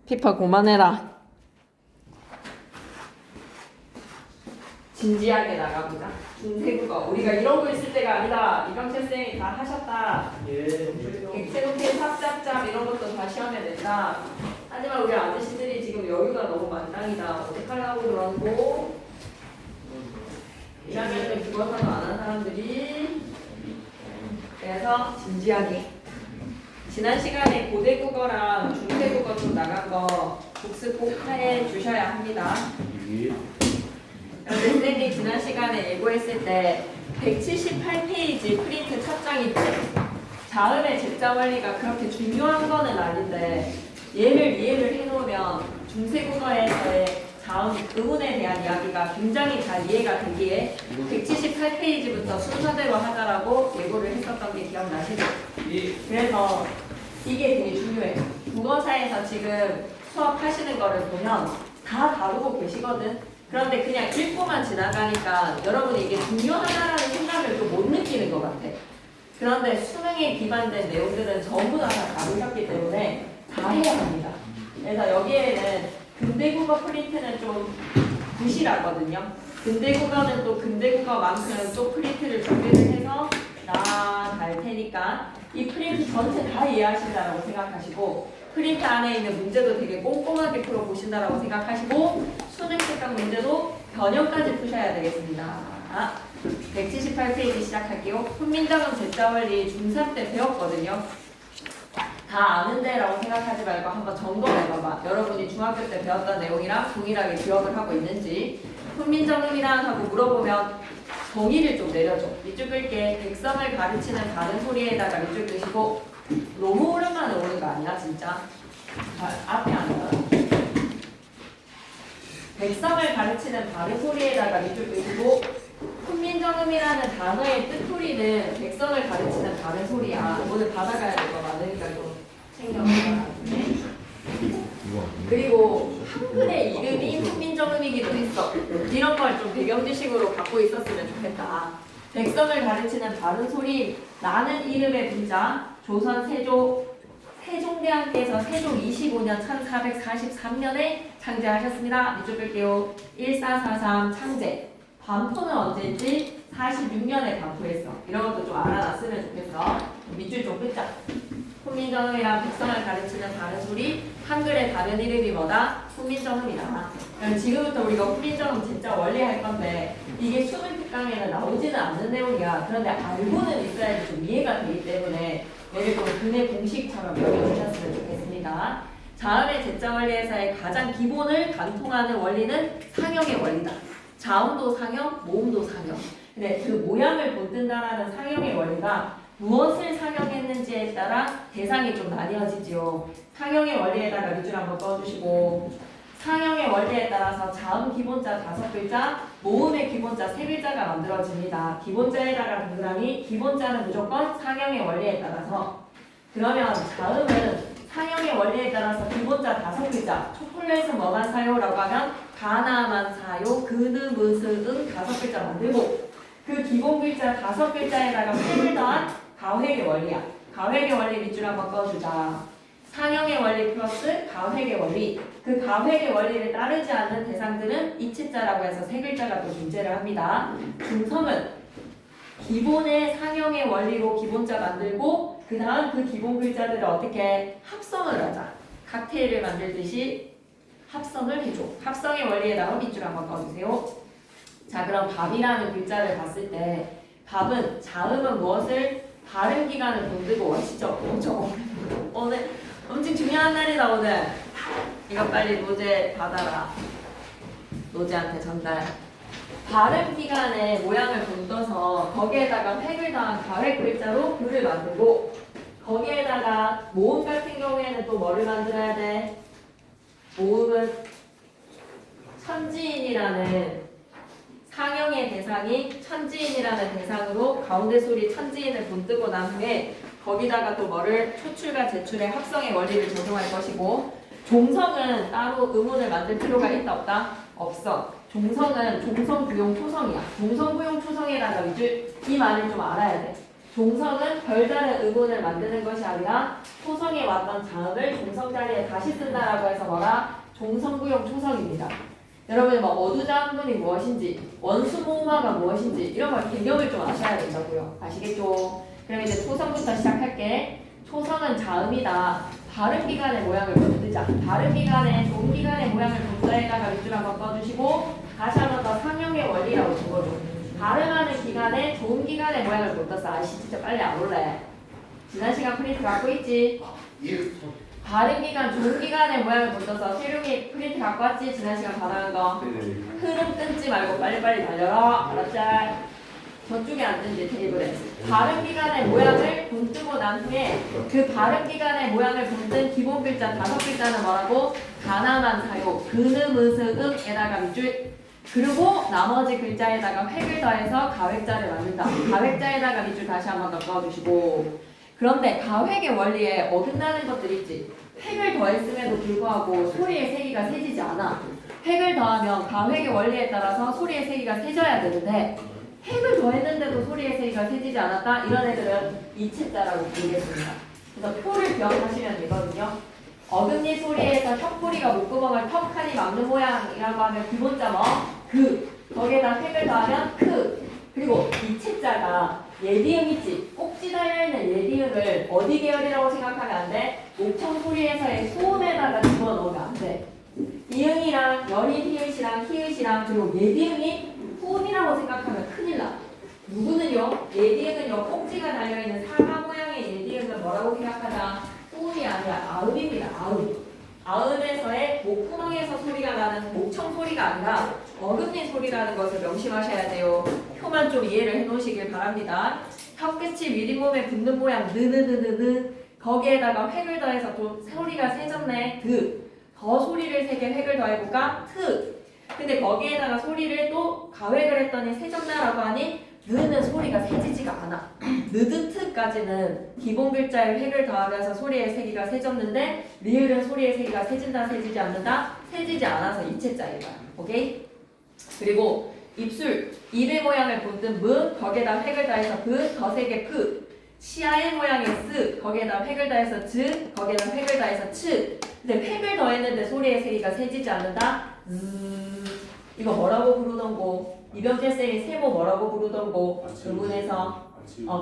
피파 그만해라. 진지하게 나가보자. 중세국어. 우리가 이러고 있을 때가 아니다. 이병철 쌤이 다 하셨다. 엑셀로펜 삽잡잡 이런 것도 다시 하면 된다. 하지만 우리 아저씨들이 지금 여유가 너무 만땅이다. 어떡하려고 그러고 1학년 때 국어사도 안 한 사람들이. 그래서 진지하게. 지난 시간에 고대국어랑 중세국어 좀 나간 거 복습 꼭 해 주셔야 합니다. 그런데 쌤이 지난 시간에 예고했을 때 178페이지 프린트 첫 장이 자음의 제자 원리가 그렇게 중요한 거는 아닌데 얘를 이해를 해놓으면 중세국어에서의 자음 의문에 대한 이야기가 굉장히 잘 이해가 되기에 178페이지부터 순서대로 하자라고 예고를 했었던 게 기억나시죠? 그래서 이게 되게 중요해요. 국어사에서 지금 수업하시는 거를 보면 다 다루고 계시거든. 그런데 그냥 읽고만 지나가니까 여러분이 이게 중요하다라는 생각을 좀 못 느끼는 것 같아. 그런데 수능에 기반된 내용들은 전부 다 다루셨기 때문에 다 해야 합니다. 그래서 여기에는 근대국어 프린트는 좀 부실하거든요. 근대국어는 또 근대국어만큼 또 프린트를 준비를 해서 나갈 테니까 이 프린트 전체 다 이해하신다라고 생각하시고 프린트 안에 있는 문제도 되게 꼼꼼하게 풀어보신다라고 생각하시고 수능 특강 문제도 변형까지 푸셔야 되겠습니다. 178페이지 시작할게요. 훈민정음 제자원리 중3 때 배웠거든요. 다 아는데 라고 생각하지 말고 한번 점검해봐봐. 여러분이 중학교 때 배웠던 내용이랑 동일하게 기억을 하고 있는지. 훈민정음이란 하고 물어보면 정의를 좀 내려줘. 밑줄 끌게. 백성을 가르치는 다른 소리에다가 밑줄 끄시고 너무 오랜만에 오는 거 아니야 진짜? 앞에 안 나와. 백성을 가르치는 다른 소리에다가 밑줄 끄시고 훈민정음이라는 단어의 뜻풀이는 백성을 가르치는 다른 소리야. 오늘 받아가야 될 거 많으니까 좀 챙겨가야 돼. 그리고 한글의 이름이 훈민정음이기도 했어. 이런 걸 좀 배경지식으로 갖고 있었으면 좋겠다. 백성을 가르치는 다른 소리, 나는 이름의 분자, 조선 세종대왕께서 세종 25년 1443년에 창제하셨습니다. 밑줄 끌게요. 1443 창제. 반포는 언제인지 46년에 반포했어. 이런 것도 좀 알아놨으면 좋겠어. 밑줄 좀 끄자. 훈민정음이랑 백성을 가르치는 다른 소리, 한글의 다른 이름이 뭐다? 훈민정음이다. 그럼 지금부터 우리가 훈민정음 진짜 원리 할 건데 이게 수능 특강에는 나오지는 않는 내용이야. 그런데 알고는 있어야지 좀 이해가 되기 때문에 예를 들어 근의 공식처럼 여겨주셨으면 좋겠습니다. 자음의 제자 원리에서의 가장 기본을 관통하는 원리는 상형의 원리다. 자음도 상형, 모음도 상형. 근데 그 모양을 본뜬다라는 상형의 원리가 무엇을 상형했는지에 따라 대상이 좀 나뉘어지지요. 상형의 원리에다가 밑줄 한번 꺼주시고 상형의 원리에 따라서 자음 기본자 5글자, 모음의 기본자 3글자가 만들어집니다. 기본자에다가 동그라미, 기본자는 무조건 상형의 원리에 따라서. 그러면 자음은 상형의 원리에 따라서 기본자 5글자, 초콜릿은 뭐만 사요라고 하면 가나만 사요, 그느, 무스, 응 5글자 만들고 그 기본 글자 5글자에다가 3을 더한 가획의 원리야. 가획의 원리 밑줄 한번 꺼주자. 상형의 원리 플러스 가획의 원리. 그 가획의 원리를 따르지 않는 대상들은 이치자라고 해서 3글자가 또 존재를 합니다. 중성은 기본의 상형의 원리로 기본자 만들고 그 다음 그 기본 글자들을 어떻게 합성을 하자. 칵테일을 만들듯이 합성을 해줘. 합성의 원리에다가 밑줄 한번 꺼주세요. 자, 그럼 밥이라는 글자를 봤을 때 밥은 자음은 무엇을 발음 기간을 본드고 와시죠? 오늘 엄청 중요한 날이다 오늘. 이거 빨리 노제 받아라. 노제한테 전달. 발음 기간의 모양을 본떠서 거기에다가 획을 더한 가획 글자로 글을 만들고 거기에다가 모음 같은 경우에는 또 뭐를 만들어야 돼? 모음은 천지인이라는 상형의 대상이 천지인이라는 대상으로 가운데 소리 천지인을 본뜨고 난 후에 거기다가 또 뭐를 초출과 제출의 합성의 원리를 적용할 것이고 종성은 따로 의문을 만들 필요가 있다 없다? 없어. 종성은 종성부용 초성이야. 종성부용 초성이라는 이 말을 좀 알아야 돼. 종성은 별다른 의문을 만드는 것이 아니라 초성에 왔던 자음을 종성 자리에 다시 쓴다라고 해서 뭐라? 종성구용 초성입니다. 여러분 뭐 어두자음분이 무엇인지 원수모음화가 무엇인지 이런 걸 개념을 좀 아셔야 된다고요. 아시겠죠? 그럼 이제 초성부터 시작할게. 초성은 자음이다. 발음기관의 모양을 본뜨자. 발음기관의 종기관의 모양을 본뜨에다가 밑줄 한번 꺼주시고 다시 한번 더 상형의 원리라고 적어줘. 발음하는 기간에 좋은 기간의 모양을 못 떴어. 아씨 진짜 빨리 안 올래. 지난 시간 프린트 갖고 있지? 발음 기간, 좋은 기간의 모양을 못 떠서 세룡이 프린트 갖고 왔지? 지난 시간 받아간 거. 흐름 끊지 말고 빨리빨리 달려라. 알았지? 저쪽에 앉은지 테이블에. 발음 기간의 모양을 본뜨고 난 후에 그 발음 기간의 모양을 본뜬 기본 글자 5글자는 뭐라고? 가나만 사용. 근음, 으스, 음에다가 밑줄. 그리고 나머지 글자에다가 획을 더해서 가획자를 만든다. 가획자에다가 밑줄 다시 한번 더 그어주시고. 그런데 가획의 원리에 어긋나는 것들이 있지. 획을 더했음에도 불구하고 소리의 세기가 세지지 않아. 획을 더하면 가획의 원리에 따라서 소리의 세기가 세져야 되는데 획을 더했는데도 소리의 세기가 세지지 않았다. 이런 애들은 이체자라고 부르겠습니다. 그래서 표를 기억하시면 되거든요. 어금니 소리에서 턱소리가 목구멍을 턱하니 막는 모양이라고 하면 기본자 뭐? 거기에다 획을 더하면 그리고 이체자가 예디음 있지? 꼭지 달려있는 예디음을 어디 계열이라고 생각하면 안 돼? 목청 소리에서의 소음에다가 집어넣으면 안 돼. 이응이랑 연인 히읗이랑 히읗이랑 그리고 예디음이 후음이라고 생각하면 큰일 나. 누구는요? 예디음은요 꼭지가 달려있는 사과 모양의 예디음을 뭐라고 생각하자? 후음이 아니라 아음입니다. 아음에서의 목구멍에서 소리가 나는 목청 소리가 아니라 어금니 소리라는 것을 명심하셔야 돼요. 표만 좀 이해를 해놓으시길 바랍니다. 혀끝이 윗잇몸에 붙는 모양 느느느느느 거기에다가 획을 더해서 또 소리가 세졌네. 더 소리를 세게 획을 더해볼까? 근데 거기에다가 소리를 또 가획을 했더니 세졌나라고 하니 느는 소리가 세지지가 않아. 느드트까지는 기본 글자에 획을 더하면서 소리의 세기가 세졌는데 리을은 소리의 세기가 세진다 세지지 않는다? 세지지 않아서 이체자인 거야. 오케이? 그리고 입술, 입의 모양을 본뜬 무 거기에다 획을 더해서 더 세게 치아의 모양의 스 거기에다 획을 더해서 즈 거기에다 획을 더해서 츠 근데 획을 더했는데 소리의 세기가 세지지 않는다? 이거 뭐라고 부르던고? 이병재 쌤이 세모 뭐라고 부르던고? 구문에서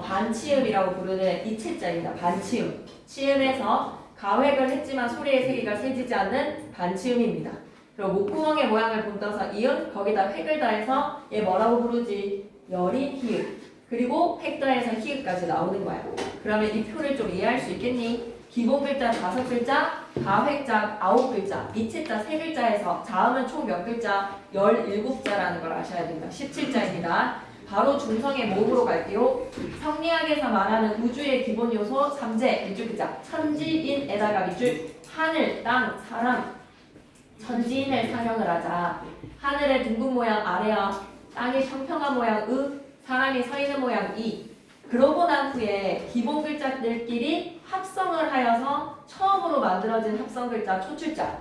반치음이라고 부르는 이체자입니다. 반치음. 치음에서 가획을 했지만 소리의 세기가 세지지 않는 반치음입니다. 그리고 목구멍의 모양을 본떠서 이응 거기다 획을 더해서 얘 뭐라고 부르지? 여린 히읗. 그리고 획 더해서 히읗까지 나오는 거야. 그러면 이 표를 좀 이해할 수 있겠니? 기본 글자 5글자, 가획자 9글자, 이체자 3글자에서 자음은 총 몇 글자? 17자라는 걸 아셔야 됩니다. 17자입니다. 바로 중성의 모음으로 갈게요. 성리학에서 말하는 우주의 기본 요소 3제 밑줄 글자 천지인에다가 밑줄 하늘, 땅, 사람 천지인을 상형을 하자. 하늘의 둥근 모양 아래야, 땅의 평평한 모양 사람이 서 있는 모양 그러고 난 후에 기본 글자들끼리 합성을 하여서 처음으로 만들어진 합성 글자 초출자.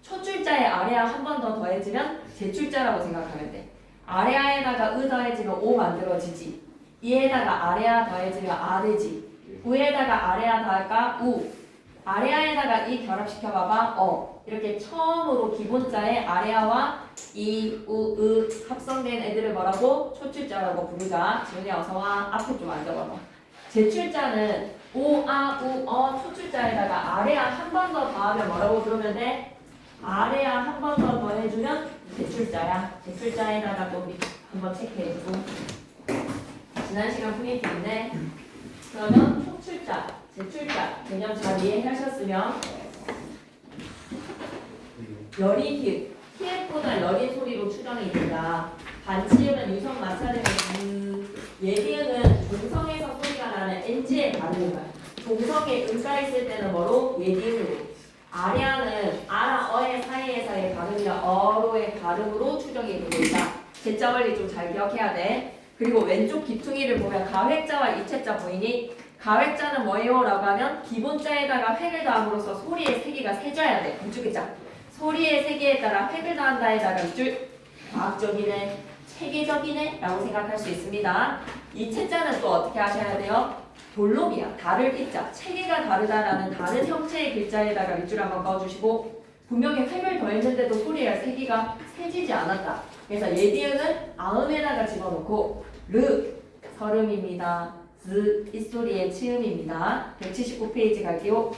초출자에 아래아 한 번 더 더해지면 제출자라고 생각하면 돼. 아래아에다가 더해지면 오 만들어지지. 이에다가 아래아 더해지면 아 되지. 우에다가 아래아 더할까 우. 아래아에다가 이 결합시켜봐봐 이렇게 처음으로 기본자에 아래아와 이, 우, 합성된 애들을 뭐라고? 초출자라고 부르자. 지훈이 어서와. 앞에 좀 앉아봐봐. 제출자는 오, 아, 우, 초출자에다가 아래아 한 번 더 더하면 뭐라고 부르면 돼? 아래아 한 번 더 더해주면 제출자야. 제출자에다가 또 한번 체크해주고. 지난 시간 프린트인데 그러면 초출자, 제출자 개념 잘 이해하셨으면 여린 히읗보다 여린 소리로 추정이 된다. 반치음은 유성 마찰되면 예디음은 종성에서 소리가 나는 NG의 발음인 거야. 종성에 은가 있을 때는 뭐로? 예디음으로. 아래아는 아라, 어의 사이에서의 발음이나 어로의 발음으로 추정이 되고 있다. 제자 원리 좀 잘 기억해야 돼. 그리고 왼쪽 기퉁이를 보면 가획자와 이체자 보이니? 가획자는 뭐예요? 라고 하면 기본자에다가 획을 더함으로써 소리의 세기가 세져야 돼. 이쪽이자. 소리의 세기에 따라 획을 더한다에다가 밑줄 과학적이네, 체계적이네 라고 생각할 수 있습니다. 이 채자는 또 어떻게 하셔야 돼요? 돌로비아, 다를 입자, 체계가 다르다라는 다른 형체의 글자에다가 밑줄 한번 그어주시고 분명히 획을 더했는데도 소리가 세기가 세지지 않았다. 그래서 예비음은 아음에다가 집어넣고 르, 설음입니다. 즈, 입소리의 치음입니다. 179페이지 갈게요.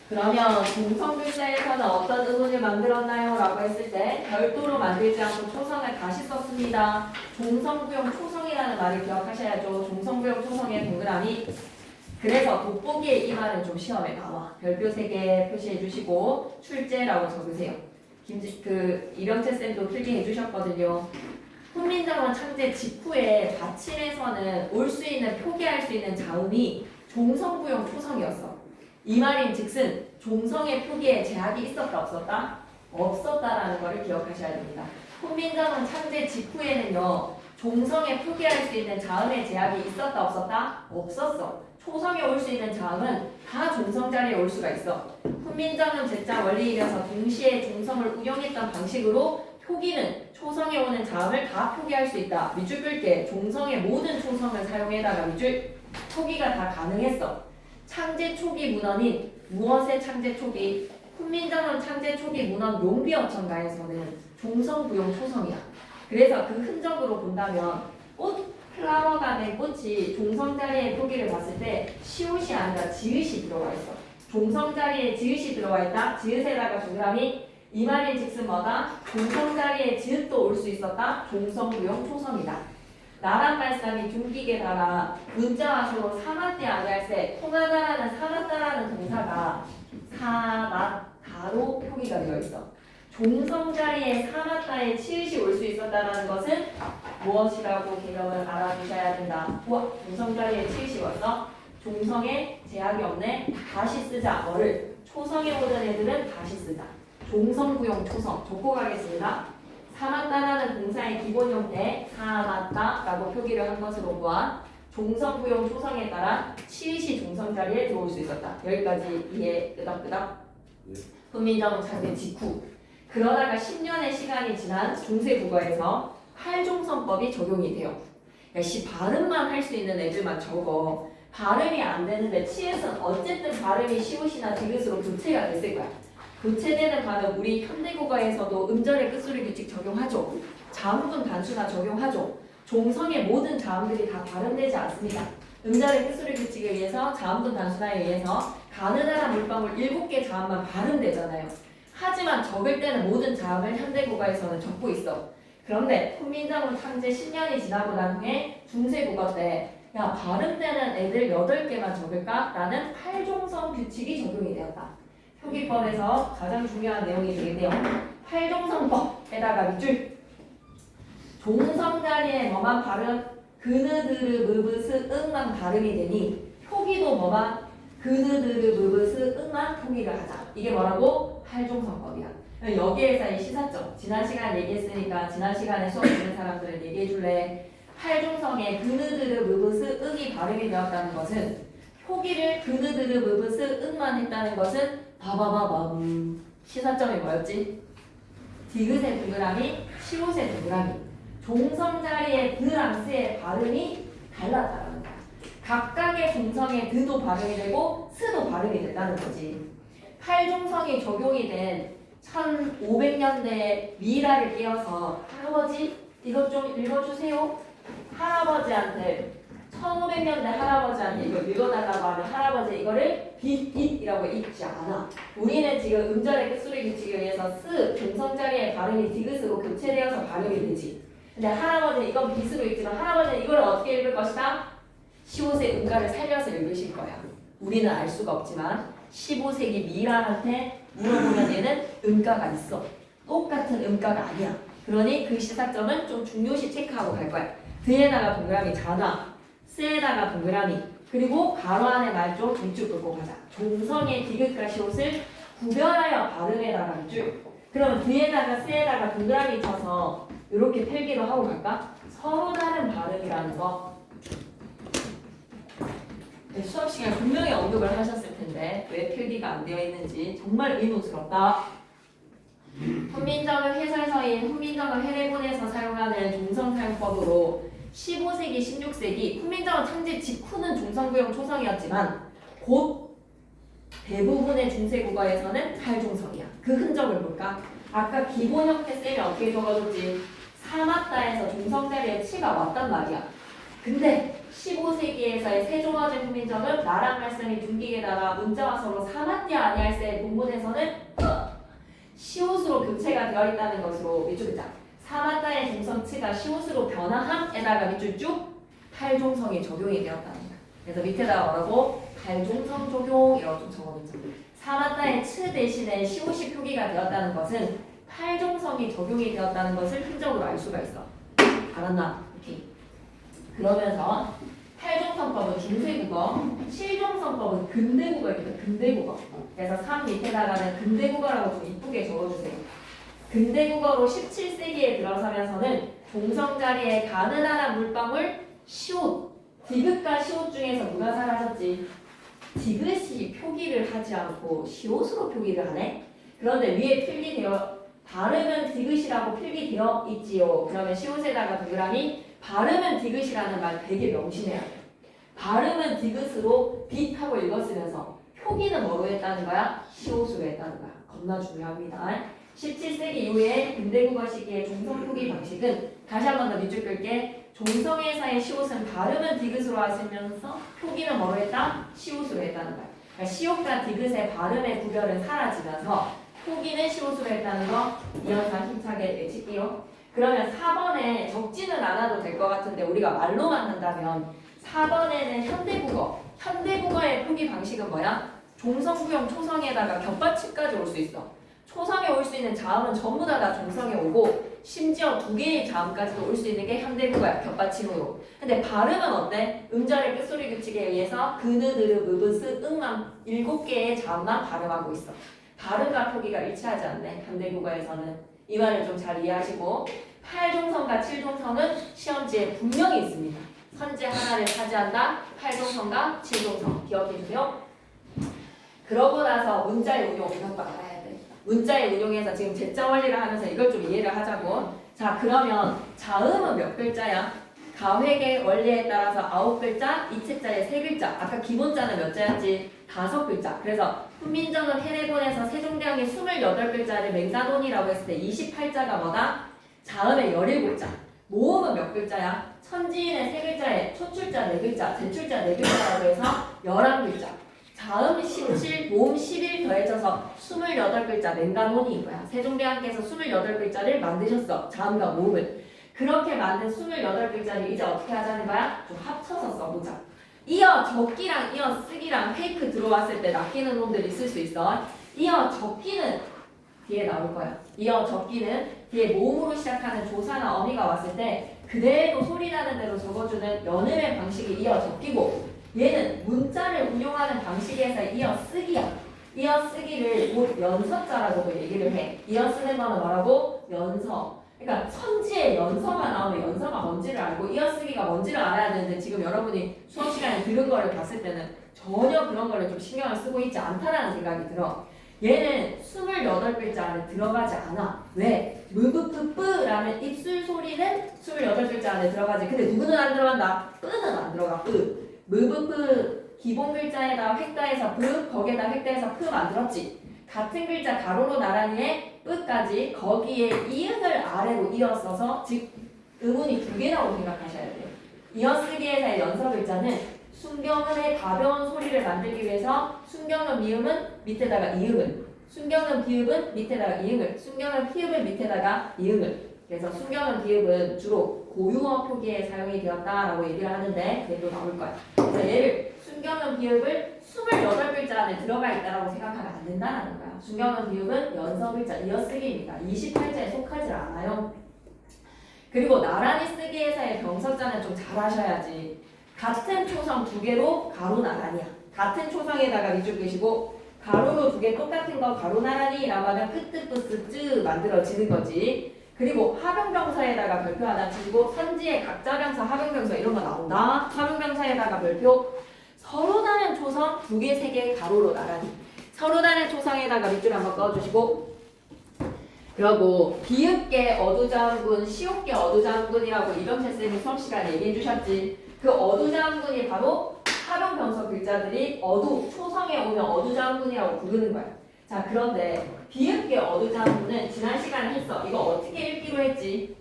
그러면 중성글자에서는 어떤 의문을 만들었나요? 라고 했을 때 별도로 만들지 않고 초성을 다시 썼습니다. 종성부용 초성이라는 말을 기억하셔야죠. 종성부용 초성의 동그라미. 그래서 돋보기에 이 말은 좀 시험에 나와. 별표 3개 표시해 주시고 출제라고 적으세요. 이병채 쌤도 필기 해주셨거든요. 훈민정음 창제 직후에 받침에서는 올 수 있는 표기할 수 있는 자음이 종성부용 초성이었어. 이 말인 즉슨 종성의 표기에 제약이 있었다 없었다? 없었다라는 것을 기억하셔야 됩니다. 훈민정음 창제 직후에는요. 종성에 표기할 수 있는 자음의 제약이 있었다 없었다? 없었어. 초성에 올 수 있는 자음은 다 종성 자리에 올 수가 있어. 훈민정음 제자 원리이면서 동시에 종성을 운용했던 방식으로 표기는 초성에 오는 자음을 다 표기할 수 있다. 밑줄 끌게 종성의 모든 초성을 사용해다가 밑줄 표기가 다 가능했어. 창제 초기 문헌인 무엇의 창제 초기? 훈민정음 창제 초기 문헌 용비어천가에서는 종성부용 초성이야. 그래서 그 흔적으로 본다면 꽃 플라워가 된 꽃이 종성 자리에 표기를 봤을 때 시옷이 아니라 지읒이 들어와 있어. 종성 자리에 지읒이 들어와 있다. 지읒에다가 동그라미 이 말인 즉슨 뭐다? 종성 자리에 지읒도 올 수 있었다. 종성부용 초성이다. 나란 말씀이 둥기게 달아 문자와 수로 사마띠 아니할세 통하다라는 사마다라는 동사가 사마다로 표기가 되어 있어. 종성 자리에 사마다에 치읓이 올 수 있었다는 것은 무엇이라고 개념을 알아두셔야 된다. 우와, 종성 자리에 치읓이 왔어? 종성에 제약이 없네. 다시 쓰자. 뭐를? 초성에 오는 애들은 다시 쓰자. 종성부용 초성. 적고 가겠습니다. 사마다라는 동사의 기본 형태 사마다라고 표기를 한 것으로 보아 종성부용 초성에 따라 치읓이 종성 자리에 들어올 수 있었다. 여기까지 이해 끄덕끄덕. 훈민정음 창제 직후. 그러다가 10년의 시간이 지난 중세국어에서 활종성법이 적용이 돼요. 발음만 할 수 있는 애들만 적어. 발음이 안 되는데 치읓은 어쨌든 발음이 시옷이나 디귿으로 교체가 됐을 거야. 교체되는 발음 우리 현대국어에서도 음절의 끝소리 규칙 적용하죠. 자음분 단수나 적용하죠. 종성의 모든 자음들이 다 발음되지 않습니다. 음절의 끝소리 규칙에 의해서 자음분 단수나에 의해서 가느다란 물방울 7개 자음만 발음되잖아요. 하지만 적을 때는 모든 자음을 현대국어에서는 적고 있어. 그런데 훈민정음 창제 10년이 지나고 난 후에 중세국어 때 야 발음되는 애들 8개만 적을까? 라는 활종성 규칙이 적용이 되었다. 표기법에서 가장 중요한 내용이 되겠네요. 활종성법에다가 밑줄 종성 자리에 뭐만 발음 그느드르 무브스 응만 발음이 되니 표기도 뭐만 그느드르 무브스 응만 표기를 하자. 이게 뭐라고? 활종성법이야. 여기에서 이 시사점 지난 시간 얘기했으니까 지난 시간에 수업 듣는 사람들은 얘기해 줄래? 활종성에 그느드르 무브스 응이 발음이 되었다는 것은 표기를 그느드르 무브스 응만 했다는 것은 바바바밤 시사점이 뭐였지? 디귿의 동그라미, 시옷의 동그라미. 종성 자리의 드랑 스의 발음이 달랐다는 거야. 각각의 종성의 드도 발음이 되고 스도 발음이 된다는 거지. 활종성이 적용이 된 1500년대에 미라를 띄어서 할아버지 이것 좀 읽어주세요. 할아버지한테 1500년대 할아버지한테 이거 읽어달라고 하면 할아버지 이거를 빛이라고 읽지 않아. 우리는 지금 음절의 끝소리 규칙에 의해서 스 종성 자리의 발음이 디귿으로 교체되어서 발음이 되지. 근데 할아버지 이건 빛으로 읽지만 할아버지는 이걸 어떻게 읽을 것이다? 15세 음가를 살려서 읽으실 거야. 우리는 알 수가 없지만 15세기 미라한테 물어보면 얘는 음가가 있어. 똑같은 음가가 아니야. 그러니 그 시사점은 좀 중요시 체크하고 갈 거야. 드에다가 동그라미 잔화, 스에다가 동그라미, 그리고 가로 안에 말 좀 밑줄 긋고 가자. 종성의 디귿과 시옷을 구별하여 발음에다가 밑줄. 그럼 드에다가 스에다가 동그라미 쳐서 이렇게 필기로 하고 갈까? 서로 다른 발음이라는 거. 네, 수업 시간에 분명히 언급을 하셨을 텐데 왜 필기가 안 되어 있는지 정말 의문스럽다. 훈민정음 해설서인 훈민정음 해례본에서 사용하는 종성 사용법으로 15세기, 16세기 훈민정음 창제 직후는 중성부영 초성이었지만 곧 대부분의 중세국어에서는 탈중성이야. 그 흔적을 볼까? 아까 기본 형태 쌤이 어떻게 적어줬지? 사맞다에서 중성 자리에 치가 왔단 말이야. 근데 15세기에서의 세종어제 훈민정음 나랑 말씀이 둥기게다가 문자와 서로 사맞디 아니할세 본문에서는 시옷으로 교체가 되어 있다는 것으로 밑줄 긋자. 사맞다의 중성치가 시옷으로 변화함에다가 밑줄 쭉 탈중성이 적용이 되었다는 거야. 그래서 밑에다가 뭐라고? 탈중성 적용 이라고 좀 적어놓자. 사맞다의 치 대신에 시옷이 표기가 되었다는 것은 탈중성이 적용이 되었다는 것을 흔적으로 알 수가 있어. 알았나? 오케이. 그러면서 탈중성법은 중세국어, 실중성법은 근대국어입니다. 근대국어. 그래서 3 밑에다가는 근대국어라고 좀 이쁘게 적어주세요. 근대국어로 17세기에 들어서면서는 동성 자리에 가느다란 물방울 시옷, 디귿과 시옷 중에서 누가 사라졌지? 디귿이 표기를 하지 않고 시옷으로 표기를 하네? 그런데 위에 필기되어 발음은 디귿이라고 필기되어 있지요. 그러면 시옷에다가 동그라미 발음은 디귿이라는 말 되게 명심해야 돼. 발음은 디귿으로 빛하고 읽었으면서 표기는 뭐로 했다는 거야? 시옷으로 했다는 거야. 겁나 중요합니다. 17세기 이후에 근대국어 시기의 종성 표기 방식은 다시 한 번 더 밑줄 끌게. 종성에서의 시옷은 발음은 디귿으로 하시면서 표기는 뭐로 했다? 시옷으로 했다는 거야. 그러니까 시옷과 디귿의 발음의 구별은 사라지면서 표기는 시옷으로 했다는 거 이어서 힘차게 외칠게요. 그러면 4번에 적지는 않아도 될 것 같은데 우리가 말로만 한다면 4번에는 현대국어의 표기 방식은 뭐야? 종성부영 초성에다가 겹받침까지 올 수 있어. 초성에 올 수 있는 자음은 전부 다 종성에 오고 심지어 2개의 자음까지도 올 수 있는 게 현대국어야. 겹받침으로. 근데 발음은 어때? 음절의 끝소리 규칙에 의해서 그느, 드르, 무브, 스, 응만 7개의 자음만 발음하고 있어. 발음과 표기가 일치하지 않네. 현대국어에서는. 이 말을 좀 잘 이해하시고 8종성과 7종성은 시험지에 분명히 있습니다. 선지 하나를 차지한다. 8종성과 7종성 기억해주세요. 그러고 나서 문자의 운용 이것도 알아야 돼. 문자의 운용에서 지금 제자 원리를 하면서 이걸 좀 이해를 하자고. 자 그러면 자음은 몇 글자야? 가획의 원리에 따라서 9글자, 이체자에 3글자. 아까 기본자는 몇 자였지? 5글자. 그래서 훈민정음 해내본에서 세종대왕이 28글자를 맹가돈이라고 했을 때 28자가 뭐다? 자음의 17자. 모음은 몇 글자야? 천지인의 3글자에 초출자 4글자, 제출자 4글자라고 해서 11글자. 자음 17, 모음 11 더해져서 28글자 맹가돈이인 거야. 세종대왕께서 28글자를 만드셨어. 자음과 모음을. 그렇게 만든 28글자를 이제 어떻게 하자는 거야? 좀 합쳐서 써보자. 이어 적기랑 이어 쓰기랑 페이크 들어왔을 때 낚이는 놈들 있을 수 있어. 이어 적기는 뒤에 나올 거야. 이어 적기는 뒤에 모음으로 시작하는 조사나 어미가 왔을 때 그대로 소리 나는 대로 적어주는 연음의 방식이 이어 적기고 얘는 문자를 운용하는 방식에서 이어 쓰기야. 이어 쓰기를 곧 연서자라고도 얘기를 해. 이어 쓰는 거는 뭐라고? 연서. 그러니까 천지에 연서가 나오면 연서가 뭔지를 알고 이어쓰기가 뭔지를 알아야 되는데 지금 여러분이 수업 시간에 들은 거를 봤을 때는 전혀 그런 거를 좀 신경을 쓰고 있지 않다라는 생각이 들어. 얘는 28글자 안에 들어가지 않아. 왜? 무브프프라는 입술 소리는 28글자 안에 들어가지. 근데 누구는 안 들어간다? 뿌는 안 들어가. 뿌. 무브프 기본 글자에다 획다해서 브, 거기에다 획다해서 프 만들었지. 같은 글자 가로로 나란히에 뿌까지 거기에 이응을 아래로 이어써서 즉 의문이 2개라고 생각하셔야 돼요. 이어쓰기에서의 연서 글자는 순경음의 가벼운 소리를 만들기 위해서 순경음 미음은 밑에다가 이응을, 순경음 비읍은 밑에다가 이응을, 순경음 피읍은 밑에다가 이응을. 그래서 순경음 비읍은 주로 고유어 표기에 사용이 되었다라고 얘기를 하는데 그게 또 나올 거야. 그래서 얘를 순경음 비읍을 28글자 안에 들어가 있다라고 생각하면 안 된다는 거야. 순경음 비읍은 연서 글자 이어쓰기입니다. 28자에 속하지 않아요. 그리고 나란히 쓰기에서의 병석자는 좀 잘 하셔야지. 같은 초성 2개로 가로 나란히야. 같은 초성에다가 밑줄 그시고 가로로 2개 똑같은 거 가로 나란히라고 하면 끄뜨뿌스쯔 만들어지는 거지. 그리고 하병병사에다가 별표 하나 치고 선지의 각자병사 하병병사 이런 거 나온다. 하병병사에다가 별표 서로 다른 초성 2개, 3개 가로로 나란히. 서로 다른 초성에다가 밑줄 한번 그어주시고 그리고 비읍계 어두장군, 시옷계 어두장군이라고 이병철 쌤이 수업 시간에 얘기해 주셨지. 그 어두장군이 바로 하룡병서 글자들이 초성에 오면 어두장군이라고 부르는 거야. 자, 그런데 비읍계 어두장군은 지난 시간에 했어. 이거 어떻게 읽기로 했지?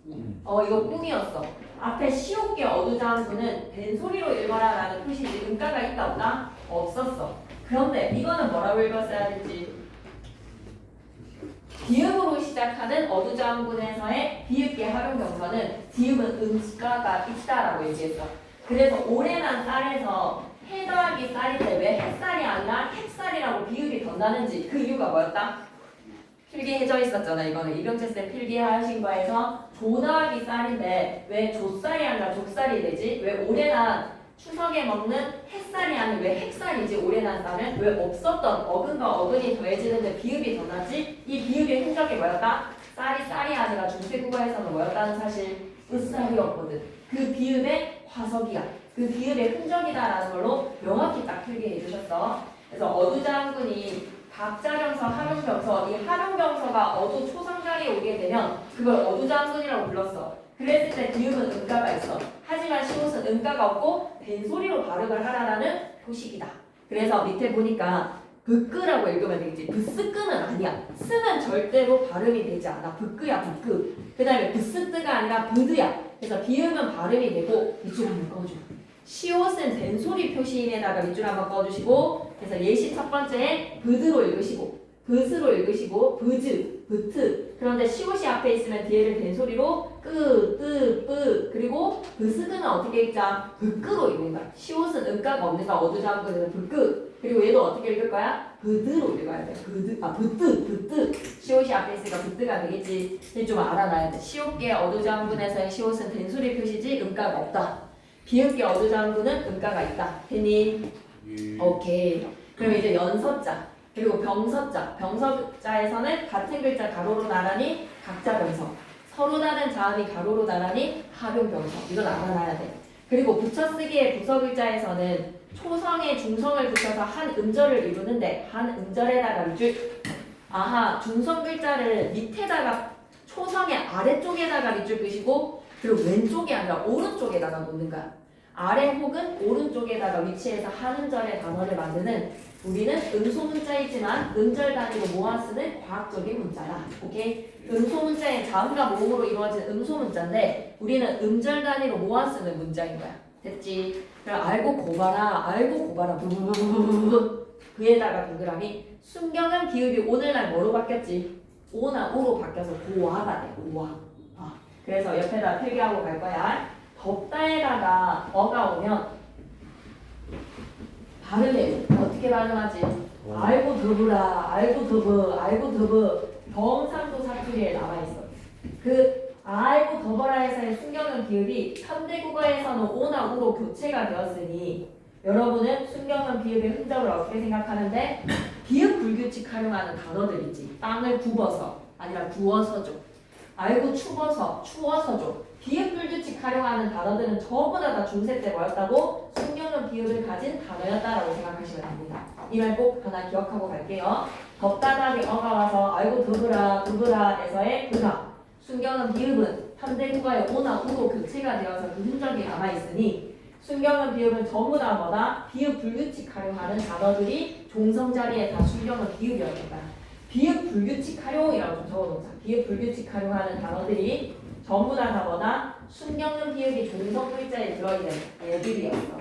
이거 꿈이었어. 앞에 시옷계 어두장군은 된소리로 읽어라 라는 표시지. 음가가 있다 없나? 없었어. 그런데 이거는 뭐라고 읽었어야 될지. 비읍으로 시작하는 어두장군에서의 비읍계 활용경서는 디귿은 음가가 있다라고 얘기했어. 그래서 오래난 쌀에서 해 더하기 쌀인데 왜 햇살이 아니라 햇살이라고 비읍이 덧나는지 그 이유가 뭐였다? 필기해져 있었잖아. 이거는 이병재 쌤 필기하신 거에서 조 더하기 쌀인데 왜 조쌀이 아니라 족쌀이 되지? 왜 오래난 추석에 먹는 햇살이 아닌 왜 핵살이지? 오래난 쌀은 왜 없었던 어근과 어근이 더해지는데 비읍이 덧나지? 이 비읍의 흔적이 뭐였다? 쌀이 아니라 중세국어에서는 뭐였다는 사실? 으쌀이었거든. 그 비읍의 화석이야. 그 비읍의 흔적이다라는 걸로 명확히 딱 필기해 주셨어. 그래서 어두장군이 각자경서, 하룡경서, 이 하룡경서가 어두 초성 자리에 오게 되면 그걸 어두장군이라고 불렀어. 그랬을 때 비읍은 음가가 있어. 하지만 시옷은 음가가 없고 된소리로 발음을 하라라는 표식이다. 그래서 밑에 보니까 브끄라고 읽으면 되겠지. 브스끄는 아니야. 스는 절대로 발음이 되지 않아. 브끄야 브끄. 그 다음에 브스뜨가 아니라 브드야. 그래서 비읍은 발음이 되고 밑줄 한번 꺼줘. 시옷은 된소리 표시인에다가 밑줄 한번 꺼주시고, 그래서 예시 첫 번째에 브드로 읽으시고 브스로 읽으시고 브즈, 브트. 그런데 시옷이 앞에 있으면 뒤에를 된소리로 끄, 뜨, 뿌. 그리고 브스그는 어떻게 읽자? 브끄로 읽는 거야. 시옷은 음가가 없는가 어두장군에는 브끄. 그리고 얘도 어떻게 읽을 거야? 브드로 읽어야 돼. 브뜨. 시옷이 앞에 있으니까 브뜨가 되겠지. 이제 좀 알아놔야 돼. 시옷계 어두장군에서의 시옷은 된소리 표시지 음가가 없다. 비읍계 어두장군은 음가가 있다. 됐니? 오케이. 그럼 이제 연서자. 그리고 병서자. 병서자에서는 같은 글자 가로로 나란히 각자 병서. 서로 다른 자음이 가로로 나란히 하룡병서. 이건 알아놔야 돼. 그리고 붙여쓰기의 부서글자에서는 초성에 중성을 붙여서 한 음절을 이루는데 한 음절에다가 밑줄. 아하, 중성 글자를 밑에다가 초성의 아래쪽에다가 밑줄 끄시고 그리고 왼쪽이 아니라 오른쪽에다가 놓는 거야. 아래 혹은 오른쪽에다가 위치해서 한 음절의 단어를 만드는 우리는 음소문자이지만 음절 단위로 모아 쓰는 과학적인 문자야. 오케이? 음소문자의 자음과 모음으로 이루어진 음소문자인데 우리는 음절 단위로 모아 쓰는 문자인 거야. 됐지? 그럼 알고 고봐라. 그에다가 동그라미. 순경은 비읍이 오늘날 뭐로 바뀌었지? 오나 오로 바뀌어서 고와가 돼. 고와. 그래서 옆에다 필기하고 갈 거야. 덥다에다가 어가 오면 발음해. 어떻게 발음하지? 알고 더브 경상도 사투리에 남아있어. 그 알고 더버라에서의 순경은 비읍이 현대국어에서는 오나 우로 교체가 되었으니 여러분은 순경은 비읍의 흔적을 어떻게 생각하는데 비읍 불규칙 활용하는 단어들이지. 빵을 굽어서 아니라 구워서 줘. 알고 추워서 줘. 비읍 불규칙 활용하는 단어들은 전부 다 중세 때 뭐였다고? 순경은 비읍을 가진 단어였다라고 생각하시면 됩니다. 이 말 꼭 하나 기억하고 갈게요. 덥다 다음에 어가 와서 알고 더브라에서의 그가. 순경은 비읍은 현대국어의 오나 우로 교체가 되어서 그 흔적이 남아있으니 순경은 비읍은 전부 다 뭐다? 비읍 불규칙 활용하는 단어들이 종성 자리에 다 순경은 비읍이었다. 비읍 불규칙 활용이라고 좀 적어놓자. 비읍 불규칙 활용하는 단어들이 전부 다 뭐다? 순경은 비읍이 종성 글자에 들어있는 애들이었어.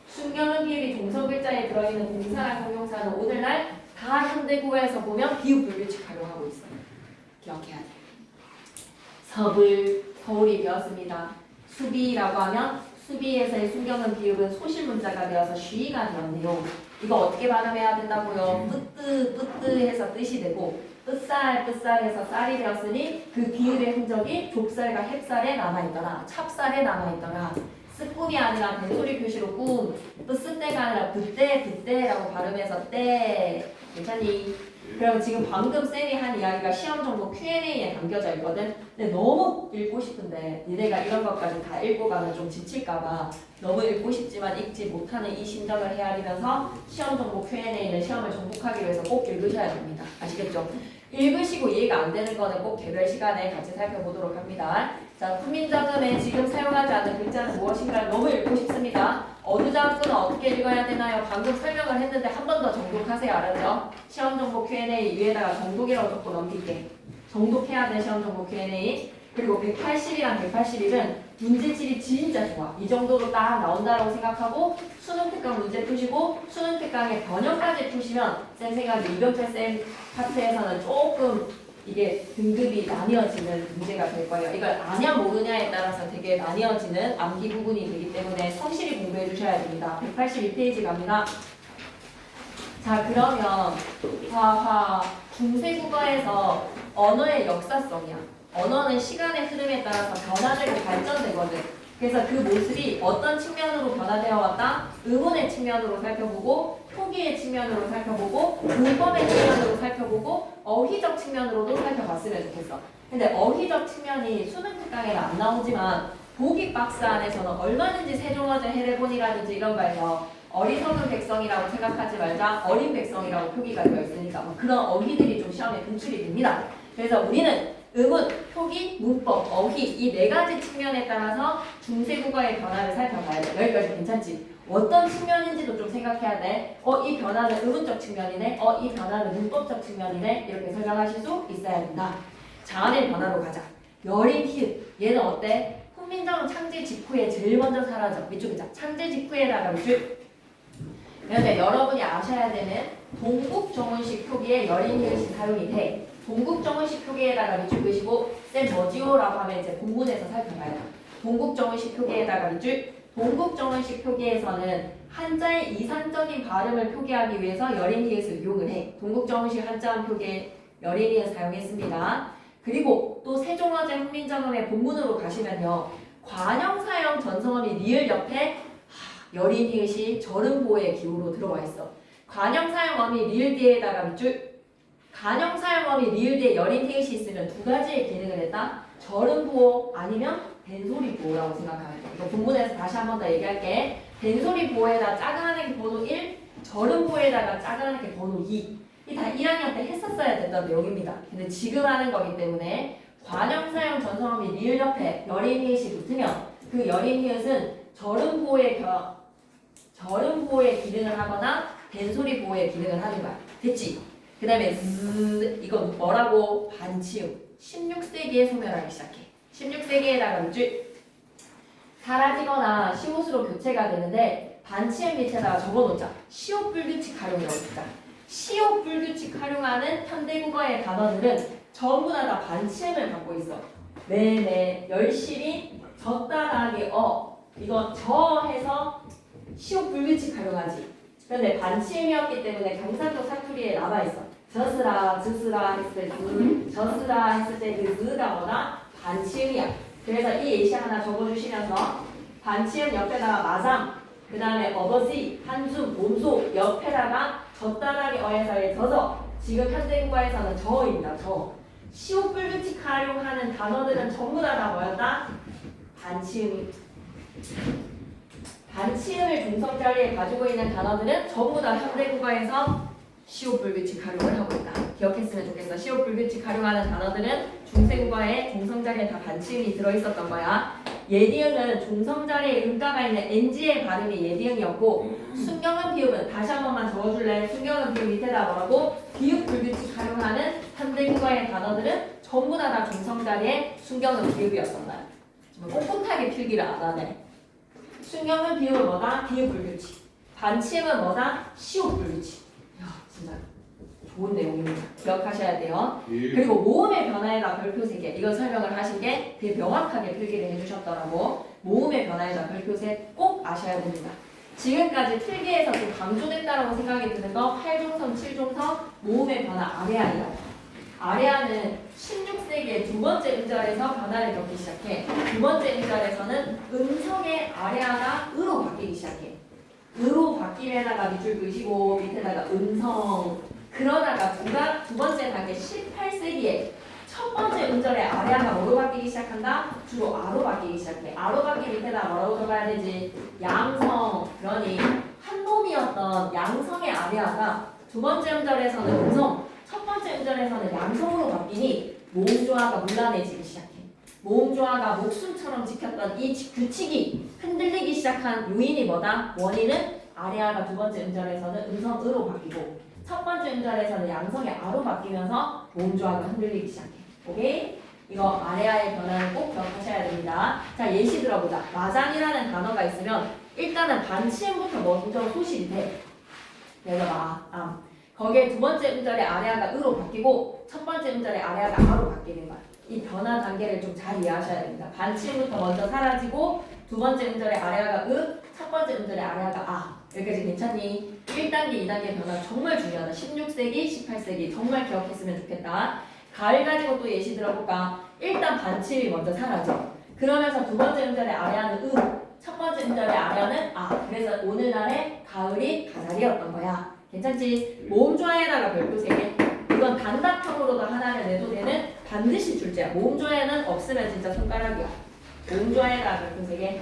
순경은 비읍이 종성 글자에 들어있는 동사나 형용사는 오늘날 다 현대국어에서 보면 비읍 불규칙 활용하고 있어. 기억해야 돼. 서울이 되었습니다. 수비라고 하면 수비에서의 순경은 비읍은 소실문자가 되어서 쉬가 되었네요. 이거 어떻게 발음해야 된다고요? 뿌뜨 해서 뜻이 되고 뿌쌀 해서 쌀이 되었으니 그 비읍의 흔적이 족살과 햅쌀에 남아있더라. 찹쌀에 남아있더라. 쓰꿈이 아니라 된소리 표시로 꿈. 뿌쓰때가 아니라 부때라고 발음해서 때. 괜찮니? 그럼 지금 방금 쌤이 한 이야기가 시험 정보 Q&A에 담겨져 있거든. 근데 너무 읽고 싶은데 니네가 이런 것까지 다 읽고 가면 좀 지칠까봐 너무 읽고 싶지만 읽지 못하는 이 심정을 헤아리면서 시험 정보 Q&A는 시험을 정복하기 위해서 꼭 읽으셔야 됩니다. 아시겠죠? 읽으시고 이해가 안 되는 거는 꼭 개별 시간에 같이 살펴보도록 합니다. 자, 훈민정음에 지금 사용하지 않는 글자는 무엇인가를 너무 읽고 싶습니다. 어느 장구는 어떻게 읽어야 되나요? 방금 설명을 했는데 한 번 더 정독하세요. 알았죠? 시험 정보 Q&A 위에다가 정독이라고 적고 넘길게. 정독해야 돼, 시험 정보 Q&A. 그리고 180이랑 181은 문제질이 진짜 좋아. 이 정도로 딱 나온다라고 생각하고 수능 특강 문제 푸시고 수능 특강의 변형까지 푸시면 쌤 생각에 이병철 쌤 파트에서는 조금 이게 등급이 나뉘어지는 문제가 될 거예요. 이걸 아냐 모르냐에 따라서 되게 나뉘어지는 암기 부분이 되기 때문에 성실히 공부해 주셔야 됩니다. 182페이지 갑니다. 자, 그러면 중세국어에서 언어의 역사성이야. 언어는 시간의 흐름에 따라서 변화되고 발전되거든. 그래서 그 모습이 어떤 측면으로 변화되어 왔다? 의문의 측면으로 살펴보고 토기의 측면으로 살펴보고 문법의 측면으로 살펴보고 어휘적 측면으로도 살펴봤으면 좋겠어. 근데 어휘적 측면이 수능 특강에는 안 나오지만 보기 박스 안에서는 얼마든지 세종어제 해례본이라든지 이런 거에서 어리석은 백성이라고 생각하지 말자 어린 백성이라고 표기가 되어 있으니까 뭐 그런 어휘들이 좀 시험에 분출이 됩니다. 그래서 우리는 의문, 표기, 문법, 어휘 이 네 가지 측면에 따라서 중세국어의 변화를 살펴봐야 돼. 여기까지 괜찮지? 어떤 측면인지도 좀 생각해야 돼. 이 변화는 의문적 측면이네. 이 변화는 문법적 측면이네. 이렇게 설명하실 수 있어야 된다. 자안의 변화로 가자. 여린 히읗. 얘는 어때? 훈민정음 창제 직후에 제일 먼저 사라져. 밑줄이자. 창제 직후에다가 밑줄. 그런데 여러분이 아셔야 되는 동국정운식 표기에 여린 히읗이 사용이 돼. 동국정운식 표기에다가 밑줄 그시고 쌤 뭐지요라고 하면 이제 본문에서 살펴봐야 돼. 동국정운식 표기에다가 밑줄. 동국정운식 표기에서는 한자의 이산적인 발음을 표기하기 위해서 여린 히읗을 이용을 해. 동국정운식 한자음 표기에 여린 히읗 사용했습니다. 그리고 또 세종어제 훈민정음의 본문으로 가시면요. 관형사형 전성어미 리을 옆에 여린 히읗이 절음보호의 기호로 들어와 있어. 관형사형 어미 리을 뒤에다가 밑줄. 관형사형 어미 리을 뒤에 여린 히읗이 있으면 두 가지의 기능을 했다. 절음보호 아니면 된소리 보호라고 생각하면 돼. 이거 본문에서 다시 한 번 더 얘기할게. 된소리 보호에다 작은 한획 번호 1, 절음 보호에다가 작은 한획 번호 2. 이 다 1학년 때 했었어야 됐던 내용입니다. 근데 지금 하는 거기 때문에 관형사형 전성어미 리을 옆에 여린 히읗이 붙으면 그 여린 히읗은 절음 보호의 기능을 하거나 된소리 보호의 기능을 하는 거야. 됐지? 그 다음에 이건 뭐라고? 반치음. 16세기에 소멸하기 시작해. 16세기에다가 밑줄 사라지거나 시옷으로 교체가 되는데 반치음 밑에다가 적어놓자. 시옷 불규칙 활용이라고 했다. 시옷 불규칙 활용하는 현대국어의 단어들은 전부 다 반치음을 갖고 있어. 네네 열심히 졌다라기 이거 저 해서 시옷 불규칙 활용하지. 그런데 반치음이었기 때문에 경상도 사투리에 남아있어. 졌으라 즈스라 했을 때 졌으라 했을 때 그 즈가 뭐다? 반치음이야. 그래서 이 예시 하나 적어주시면서 반치음 옆에다가 마삼, 그 다음에 어버지, 한숨, 몸소 옆에다가 젖다라기 어에서의 젖어. 지금 현대국어에서는 저어입니다. 저. 시옷 불규칙 활용하는 단어들은 전부 다 뭐였다? 반치음이. 반치음을 중성 자리에 가지고 있는 단어들은 전부 다 현대국어에서 시옷 불규칙 활용을 하고 있다. 기억했으면 좋겠어. 시옷 불규칙 활용하는 단어들은 중세국어에 중성 자리에 다 반치음이 들어있었던 거야. 예디응은 중성 자리에 음가가 있는 NG의 발음이 예디응이었고 순경음 비읍은 다시 한 번만 적어줄래? 순경음 비읍 밑에다 뭐라고? 비읍 불규칙 활용하는 현대국어의 단어들은 전부 다 중성 자리에 순경음 비읍이었던 거야. 꼿꼿하게 필기를 안 하네. 순경음 비읍은 뭐다? 비읍 불규칙. 반치음은 뭐다? 시옷 불규칙. 야, 진짜 좋은 내용입니다. 기억하셔야 돼요. 그리고 모음의 변화에다 별표 3개. 이건 설명을 하신 게 되게 명확하게 필기를 해주셨더라고. 모음의 변화에다 별표 3 꼭 아셔야 됩니다. 지금까지 필기에서 좀 강조됐다라고 생각이 드는 거 8중성, 7중성 모음의 변화 아레아이라고. 아레아는 16세기의 두 번째 음절에서 변화를 겪기 시작해. 두 번째 음절에서는 음성의 아레아가 으로 바뀌기 시작해. 으로 바뀌면다가 밑줄 그시고 밑에다가 음성 그러다가 두 번째 단계 18세기에 첫 번째 음절의 아래아가 뭐로 바뀌기 시작한다? 주로 아로 바뀌기 시작해. 아로 바뀌기 밑에다 뭐라고 적어야 되지? 양성. 그러니 한 놈이었던 양성의 아래아가 두 번째 음절에서는 음성, 첫 번째 음절에서는 양성으로 바뀌니 모음조화가 문란해지기 시작해. 모음조화가 목숨처럼 지켰던 이 규칙이 흔들리기 시작한 요인이 뭐다? 원인은 아래아가 두 번째 음절에서는 음성으로 바뀌고 첫 번째 음절에서는 양성의 아로 바뀌면서 모음조화가 흔들리기 시작해. 오케이? 이거 아래아의 변화는 꼭 기억하셔야 됩니다. 자, 예시 들어보자. 마장이라는 단어가 있으면 일단은 반치음부터 먼저 소실이 돼. 그래서 거기에 두 번째 음절의 아래아가 으로 바뀌고 첫 번째 음절의 아래아가 아로 바뀌는 거야. 이 변화 단계를 좀 잘 이해하셔야 됩니다. 반치음부터 먼저 사라지고 두 번째 음절의 아래아가 첫 번째 음절의 아래아가 여기까지 괜찮니? 1단계, 2단계 변화 정말 중요하다. 16세기, 18세기 정말 기억했으면 좋겠다. 가을 가지고 또 예시 들어볼까? 일단 반치음이 먼저 사라져. 그러면서 두 번째 음절의 아래아는 첫 번째 음절의 아래아는 그래서 오늘날의 가을이 가자리였던 거야. 괜찮지? 모음조화에다가 별표 3개. 이건 단답형으로도 하나를 내도 되는 반드시 출제야. 모음조화에는 없으면 진짜 손가락이야. 모음조화에다가 별표 3개.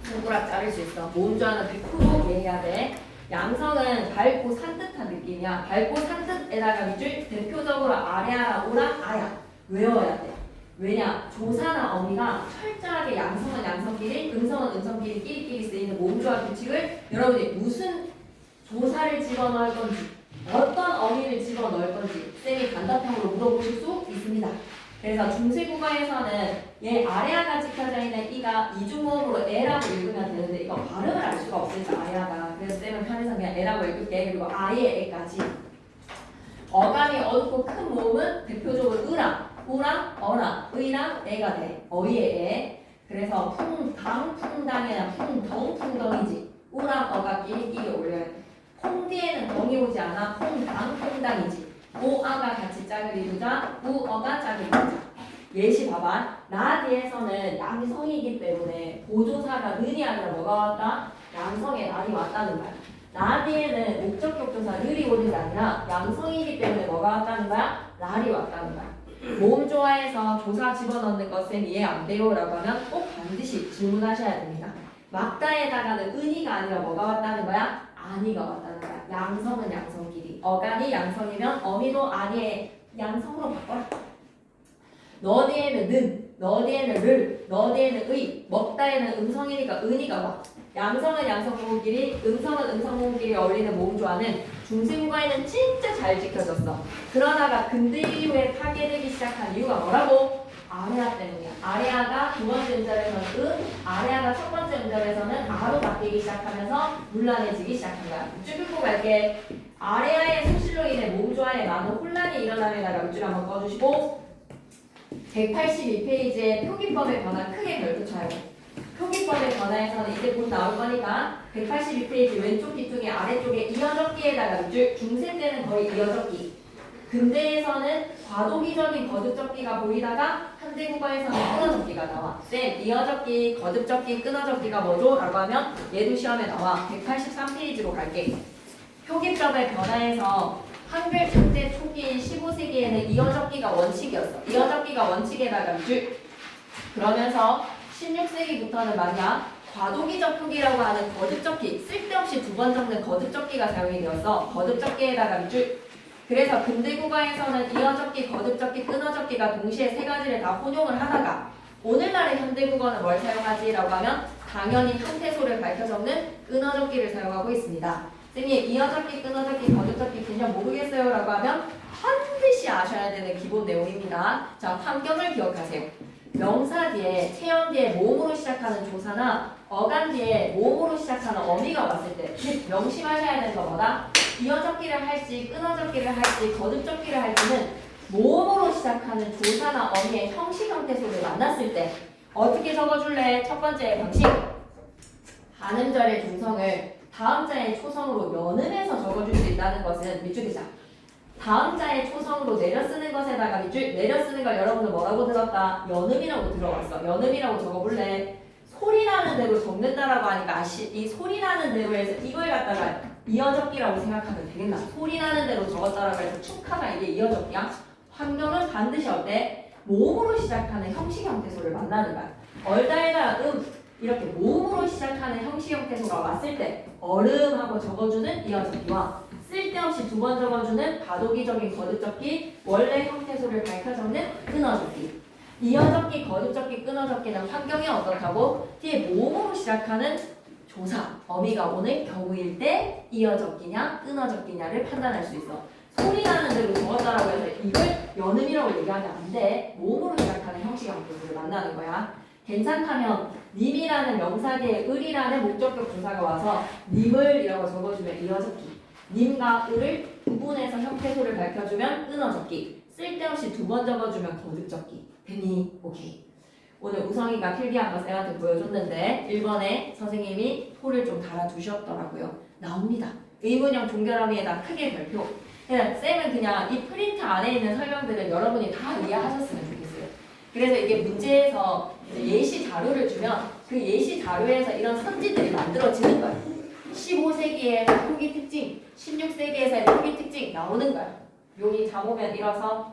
손가락 자를 수 있어. 모음조화는 100% 이해해야 돼. 양성은 밝고 산뜻한 느낌이야. 밝고 산뜻에다가 밑줄 대표적으로 아래아랑 오랑 아야 외워야 돼. 왜냐? 조사나 어미가 철저하게 양성은 양성끼리, 음성은 음성끼리 끼리끼리 쓰이는 모음조화 규칙을 여러분이 무슨 조사를 집어넣을 건지 어떤 어미를 집어넣을 건지 쌤이 단답형으로 물어보실 수 있습니다. 그래서 중세국어에서는 얘 아래아가 찍혀져 있는 이가 이중모음으로 에라고 읽으면 되는데 이거 발음을 알 수가 없으니까 아래아가. 그래서 쌤은 편해서 그냥 에라고 읽을게. 그리고 아예 에까지. 어감이 어둡고 큰 모음은 대표적으로 으랑, 우랑, 어랑, 의랑 에가 돼. 어이의 에. 그래서 풍당, 풍당이나 풍덩, 풍덩이지. 우랑 어가 끼리끼리 올려야 돼. 콩 뒤에는 덩이 오지 않아. 콩당, 콩당이지. 오아가 같이 짝을 이루자. 우어가 짝을 이루자. 예시 봐봐. 나 뒤에서는 양성이기 때문에 보조사가 는이 아니라 뭐가 왔다? 양성의 날이 왔다는 거야. 나 뒤에는 목적격 조사 늘이 오는 게 아니라 양성이기 때문에 뭐가 왔다는 거야? 날이 왔다는 거야. 모음 조화에서 조사 집어넣는 것은 이해 안 돼요? 라고 하면 꼭 반드시 질문하셔야 됩니다. 막다에다가는 은이가 아니라 뭐가 왔다는 거야? 아니가 왔다는 거야. 양성은 양성끼리. 어간이 양성이면 어미도 아니의 양성으로 바꿔라. 너 뒤에는 는, 너 뒤에는 를, 너 뒤에는 의, 먹다에는 음성이니까 은이가 와. 양성은 양성모음끼리, 음성은 음성모음끼리 어울리는 모음조화는 중세국어에는 진짜 잘 지켜졌어. 그러다가 근대 이후에 파괴되기 시작한 이유가 뭐라고? 아래아 때문이야. 아래아가 두 번째 음절에서는 아래아가 첫 번째 음절에서는 아로 바뀌기 시작하면서 문란해지기 시작한 거야. 쭉 읽고 갈게. 아래아의 소실로 인해 모음조화에 많은 혼란이 일어남에다가 밑줄 한번 꺼주시고 182페이지에 표기법의 변화 크게 별표 쳐요. 표기법의 변화에서는 이제 곧 나올 거니까 182페이지 왼쪽 뒤쪽에 아래쪽에 이어적기에다가 밑줄. 중세 때는 거의 이어적기. 근대에서는 과도기적인 거듭적기가 보이다가 현대국어에서는 끊어적기가 나와. 쌤, 이어적기, 거듭적기, 끊어적기가 뭐죠? 라고 하면 얘도 시험에 나와. 183페이지로 갈게. 표기법의 변화에서 한글 중세 초기 15세기에는 이어적기가 원칙이었어. 이어적기가 원칙에다가 밑줄. 그러면서 16세기부터는 말이야. 과도기적 표기라고 하는 거듭적기, 쓸데없이 두 번 적는 거듭적기가 사용이 되었어. 거듭적기에다가 밑줄. 그래서 근대국어에서는 이어적기, 거듭적기, 끊어적기가 동시에 세 가지를 다 혼용을 하다가 오늘날의 현대국어는 뭘 사용하지? 라고 하면 당연히 한태소를 밝혀 적는 끊어적기를 사용하고 있습니다. 쌤이 이어적기, 끊어적기, 거듭적기 개념 모르겠어요? 라고 하면 반드시 아셔야 되는 기본 내용입니다. 자, 환경을 기억하세요. 명사 뒤에, 체형 뒤에 모음으로 시작하는 조사나 어간 뒤에 모음으로 시작하는 어미가 왔을 때 명심하셔야 되는 거 뭐다? 이어적기를 할지 끊어적기를 할지 거듭적기를 할지는 모음으로 시작하는 조사나 어미의 형식 형태소를 만났을 때 어떻게 적어줄래? 첫 번째 방식. 반음절의 중성을 다음자의 초성으로 연음해서 적어줄 수 있다는 것은 밑줄이자. 다음자의 초성으로 내려쓰는 것에다가 밑줄. 내려쓰는 걸 여러분은 뭐라고 들었다? 연음이라고 들어왔어. 연음이라고 적어볼래? 소리 나는 대로 적는다라고 하니까 이 소리 나는 대로 해서 이걸 갖다가 이어적기라고 생각하면 되겠나? 소리 나는 대로 적었다라고 해서 축하가 이게 이어적기야? 환경은 반드시 어때? 모음으로 시작하는 형식 형태소를 만나는 거야. 얼달달 이렇게 모음으로 시작하는 형식 형태소가 왔을 때 얼음하고 적어주는 이어적기와 쓸데없이 두 번 적어주는 과도기적인 거듭적기, 원래 형태소를 밝혀 적는 끊어적기. 이어적기, 거듭적기, 끊어적기는 환경이 어떻다고? 뒤에 모음으로 시작하는 조사, 어미가 오는 경우일 때 이어적기냐, 끊어적기냐를 판단할 수 있어. 소리 나는 대로 적었다라고 해서 이걸 연음이라고 얘기하면 안 돼. 모음으로 시작하는 형식 형태소를 만나는 거야. 괜찮다면 님이라는 명사계에 을이라는 목적격 조사가 와서 님을이라고 적어주면 이어적기, 님과 을을 구분해서 형태소를 밝혀주면 끊어적기, 쓸데없이 두 번 적어주면 거듭적기. 되니? 오케이. 오늘 우성이가 필기한 거 쌤한테 보여줬는데 1번에 선생님이 토를 좀 달아주셨더라고요. 나옵니다. 의문형 종결어미에다 크게 별표. 그냥 쌤은 그냥 이 프린트 안에 있는 설명들을 여러분이 다 이해하셨으면 좋겠어요. 그래서 이게 문제에서 예시 자료를 주면 그 예시 자료에서 이런 선지들이 만들어지는 거예요. 15세기의 표기 특징, 16세기에서의 표기 특징 나오는 거야. 여기 잡으면 일어서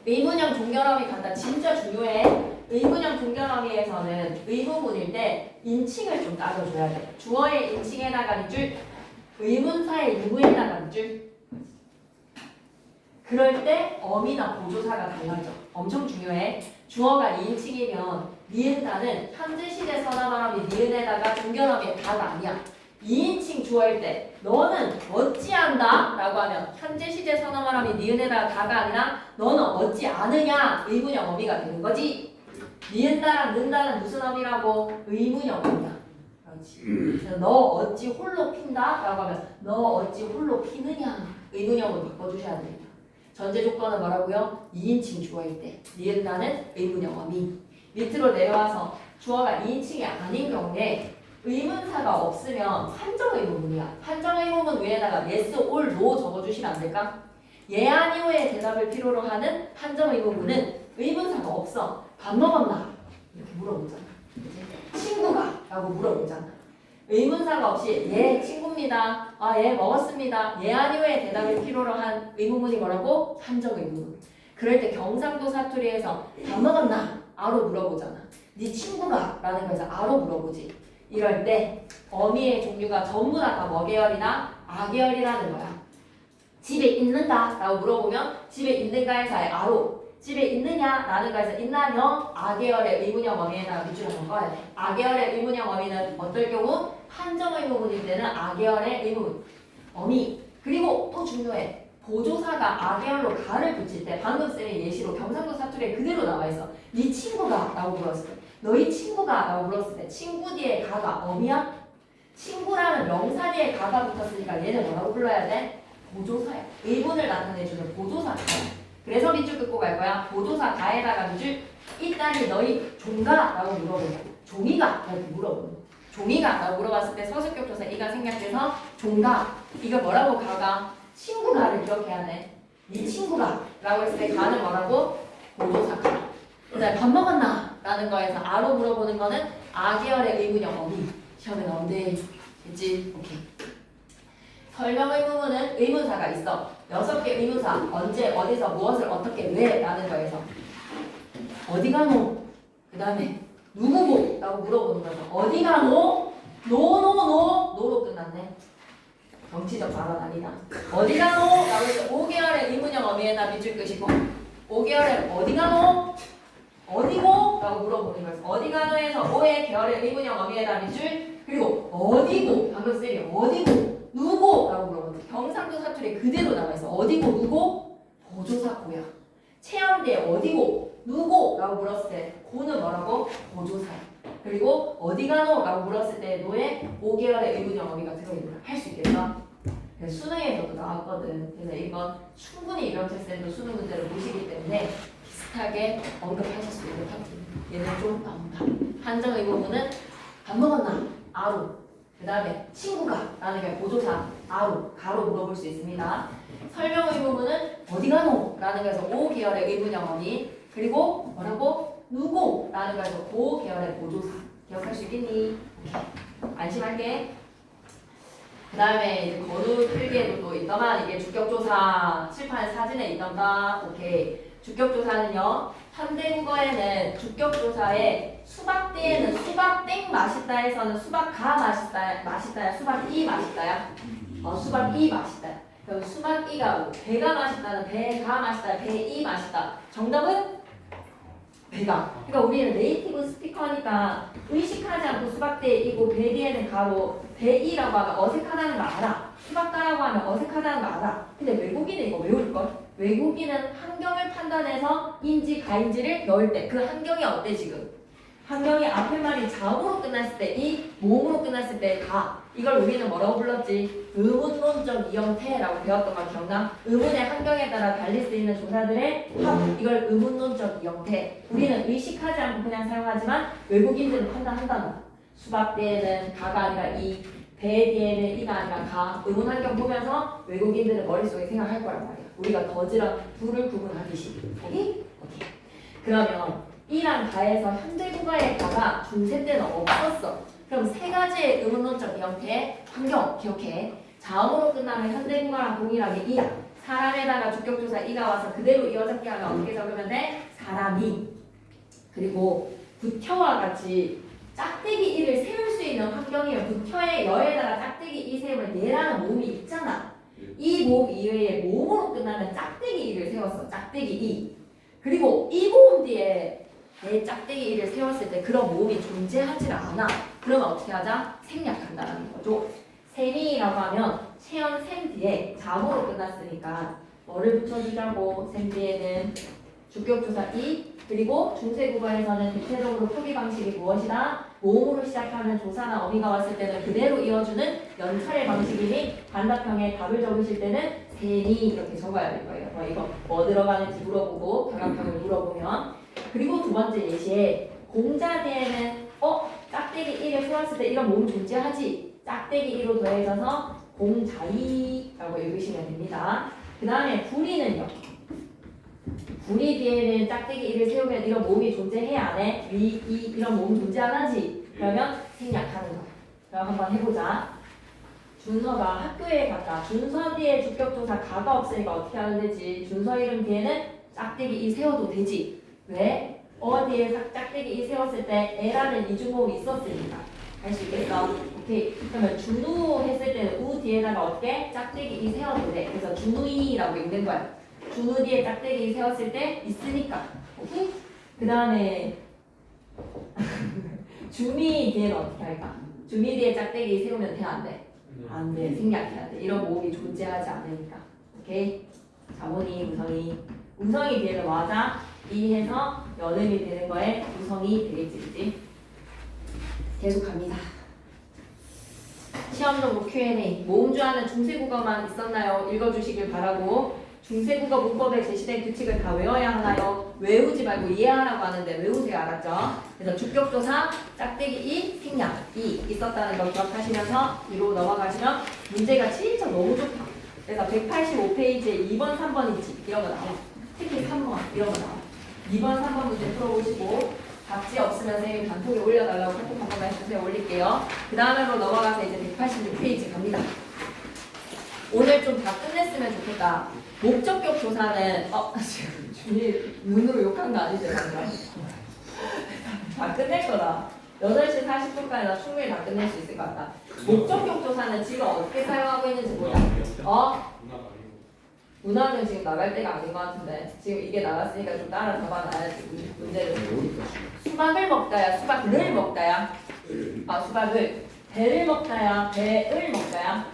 의문형 종결어미 간다. 진짜 중요해. 의문형 종결어미에서는 의문문일 때 인칭을 좀 따져줘야 돼. 주어의 인칭에다가 밑줄, 의문사의 유무에다가 밑줄. 그럴 때 어미나 보조사가 달라져. 엄청 중요해. 주어가 2인칭이면 니은다는 현재 시제 서나말어미 니은에다가 종결어미의 다가 아니야. 2인칭 주어일 때 너는 어찌한다? 라고 하면 현재 시제 서너말함이 니은에다가 다가 아니라 너는 어찌 아느냐? 의문형 어미가 되는 거지. 니은다랑 는다는 무슨 어미라고? 의문형 어미야. 그렇지. 그래서 너 어찌 홀로 핀다? 라고 하면 너 어찌 홀로 피느냐? 의문형으로 바꿔주셔야 됩니다. 전제 조건은 뭐라고요? 2인칭 주어일 때 니은다는 의문형 어미. 밑으로 내려와서 주어가 2인칭이 아닌 경우에 의문사가 없으면 한정의문문이야. 한정의문문 위에다가 yes, or, no 적어주시면 안 될까? 예, 아니오의 대답을 필요로 하는 한정의문문은 의문사가 없어. 밥 먹었나? 이렇게 물어보잖아. 그치? 친구가? 라고 물어보잖아. 의문사가 없이 예, 친구입니다. 아, 예, 먹었습니다. 예, 아니오의 대답을 필요로 한 의문문이 뭐라고? 한정의문문. 그럴 때 경상도 사투리에서 밥 먹었나? 아로 물어보잖아. 네 친구가? 라는 거에서 아로 물어보지. 이럴 때 어미의 종류가 전부 다 뭐계열이나 아계열이라는 거야. 집에 있는가? 라고 물어보면 집에 있는가에서의 아로, 집에 있느냐? 라는 거에서 있나요? 아계열의 의문형 어미에다가 밑줄 한번 꺼야 돼. 아계열의 의문형 어미는 어떨 경우? 한정의문문일 때는 아계열의 의문 어미. 그리고 또 중요해. 보조사가 아계열로 가를 붙일 때 방금 쌤의 예시로 경상도 사투리에 그대로 나와있어. 네 친구가? 라고 물었을 때 너희 친구가? 라고 물었을 때 친구 뒤에 가가 어미야? 친구라는 명사 뒤에 가가 붙었으니까 얘는 뭐라고 불러야 돼? 보조사야. 의문을 나타내주는 보조사. 그래서 밑줄 긋고 갈 거야. 보조사 가에다가 밑줄 이 딸이 너희 종가? 라고 물어보는 거야. 종이가? 라고 물어보는 거야. 종이가? 라고 물어봤을 때 서술격조사 이가 생략돼서 종가. 이거 뭐라고 가가? 친구가를 기억해야 돼. 네 친구가? 라고 했을 때 가는 뭐라고? 보조사가. 그다음에 밥 먹었나? 라는 거에서 아로 물어보는 거는 아계열의 의문형 어미. 시험에 나온대. 됐지? 오케이. 설명 의문문은 의문사가 있어. 6개 의문사. 언제, 어디서, 무엇을, 어떻게, 왜? 라는 거에서 어디 가노? 그 다음에 누구고? 라고 물어보는 거죠. 어디 가노? 노로 끝났네. 정치적 발언 아니다. 어디 가노? 라고 해서 5개월의 의문형 어미에다 밑줄 끄시고 5개월에 어디 가노? 어디고? 라고 물어보는 거예요. 어디 가노에서 5의 계열의 의문형 어미에다 밑줄 그리고 어디고? 방금 쌤이 어디고? 누구? 라고 물어보는 경상도 사투리에 그대로 나와있어. 어디고? 누구? 보조사 고야. 체험대에 어디고? 누구? 라고 물었을 때 고는 뭐라고? 보조사야. 그리고 어디 가노? 라고 물었을 때 노에 5개월의 의문형 어미가 들어있는 거야. 할 수 있겠어? 수능에서도 나왔거든. 그래서 이건 충분히 이병철 쌤도 수능 문제를 보시기 때문에 비슷하게 언급하실 수 있는 파트. 얘는 좀 나온다. 한정 의문문은 밥 먹었나? 아로. 그 다음에 친구가? 라는 게 보조사. 아로. 가로 물어볼 수 있습니다. 설명 의문문은 어디 가노? 라는 거에서 5계열의 의문형 어미. 그리고 뭐라고? 누구? 라는 거에서 고 계열의 보조사. 기억할 수 있겠니? 오케이. 안심할게. 그 다음에 이제 거두 필기에도 또 있더만 이게 주격조사 칠판 사진에 있던가. 오케이. 주격조사는요. 현대국어에는 주격조사에 수박 뒤에는 수박 땡 맛있다에서는 수박 가 맛있다야 수박 이 맛있다야. 수박 이 맛있다야. 그럼 수박 이가 뭐 배가 맛있다는 배가 맛있다 배이 맛있다. 정답은 배가. 그러니까 우리는 네이티브 스피커니까 의식하지 않고 수박대 이고 배 뒤에는 가로 배이라고 하면 어색하다는 거 알아. 수박가라고 하면 어색하다는 거 알아. 근데 외국인은 이거 외울걸? 외국인은 환경을 판단해서 인지 가인지를 넣을 때 그 환경이 어때 지금? 환경이 앞에 말이 자음으로 끝났을 때 이, 모음으로 끝났을 때 가. 이걸 우리는 뭐라고 불렀지? 의문론적 이형태라고 배웠던 거 기억나? 의문의 환경에 따라 달릴 수 있는 조사들의 합. 이걸 의문론적 이형태. 우리는 의식하지 않고 그냥 사용하지만 외국인들은 판단한다는 수박대에는 가가 아니라 이, 배 뒤에는 이가 아니라 가. 의문 환경 보면서 외국인들은 머릿속에 생각할 거란 말이야. 우리가 더즈랑 둘을 구분하듯이. 오케이? 그러면 이랑 가에서 현대국어의 가가 중세 때는 없었어. 그럼 세 가지의 의문론적 형태의 환경 기억해. 자음으로 끝나면 현대국어랑 동일하게 이야. 사람에다가 주격조사 이가 와서 그대로 이어잡기 하면 어떻게 적으면 돼? 사람이. 그리고 부터와 같이 짝대기 이를 세울 수 있는 환경이면 부터의 여에다가 짝대기 이 세우면 얘라는 모음이 있잖아. 이 모음 이외에 모음으로 끝나면 짝대기 이를 세웠어. 짝대기 이. 그리고 이 모음 뒤에 내 짝대기 이를 세웠을 때 그런 모음이 존재하지 않아. 그러면 어떻게 하자? 생략한다는 거죠. 셈이라고 하면 체연 셈 뒤에 자음으로 끝났으니까 뭐를 붙여주자고. 셈 뒤에는 주격조사 이. 그리고 중세국어에서는 대체적으로 표기 방식이 무엇이다? 모음으로 시작하는 조사나 어미가 왔을 때는 그대로 이어주는 연찰의 방식이니 반답형에 답을 적으실 때는 셈이 이렇게 적어야 될 거예요. 이거 뭐 들어가는지 물어보고 병합형을 물어보면. 그리고 두 번째 예시에 공자 뒤에는 짝대기 1을 세웠을 때 이런 모음 존재하지. 짝대기 1로 더해져서 공자이라고 읽으시면 됩니다. 그 다음에 불이는요. 불이 뒤에는 짝대기 1을 세우면 이런 모음이 존재해 안 해? 위, 이 이런 모음 존재 안 하지? 그러면 생략하는 거야. 그럼 한번 해보자. 준서가 학교에 갔다. 준서 뒤에 주격조사 가가 없으니까 어떻게 하면 되지? 준서 이름 뒤에는 짝대기 2 세워도 되지. 왜? 뒤에 짝대기 2 세웠을 때 에라는 이중모음이 있었으니까. 할 수 있겠어? 오케이. 그러면 준우 했을 때는 우 뒤에다가 어떻게? 짝대기 2 세워도 돼. 그래서 준우이라고 읽는 거야. 준우 뒤에 짝대기 세웠을 때 있으니까. 오케이? 그 다음에 주미 뒤에는 어떻게 할까? 주미 뒤에 짝대기 세우면 돼? 안 돼? 안 돼. 생략해야 돼. 이런 모음이 존재하지 않으니까. 오케이? 자본이, 우성이. 우성이 뒤에는 맞아. 이 해서 연음이 되는 거에 우성이 되겠지. 그치? 계속 갑니다. 시험용으로 Q&A. 모음주하는 중세국어만 있었나요? 읽어주시길 바라고. 중세국어 문법에 제시된 규칙을 다 외워야 하나요? 외우지 말고 이해하라고 하는데 외우세요. 알았죠? 그래서 주격조사, 짝대기 이, 생략 이 있었다는 걸 기억하시면서 뒤로 넘어가시면 문제가 진짜 너무 좋다. 그래서 185페이지에 2번, 3번 있지? 이런 거 나와. 특히 3번 이런 거 나와. 2번, 3번 문제 풀어보시고 답지 없으면 선생님이 단톡에 올려달라고 카톡 한 번만 해주세요. 올릴게요. 그 다음으로 넘어가서 이제 186페이지 갑니다. 오늘 좀 다 끝냈으면 좋겠다. 목적격 조사는 지금 준이 눈으로 욕한 거 아니죠? 다 끝낼 거다. 8시 40분까지 나 충분히 다 끝낼 수 있을 것 같다. 목적격 조사는 지금 어떻게 사용하고 있는지 몰라. 문화는 지금 나갈 때가 아닌 것 같은데 지금 이게 나갔으니까 좀 따라 잡아놔야지. 문제를. 수박을 먹다야 수박을 먹다야. 수박을 배를 먹다야 배을 먹다야.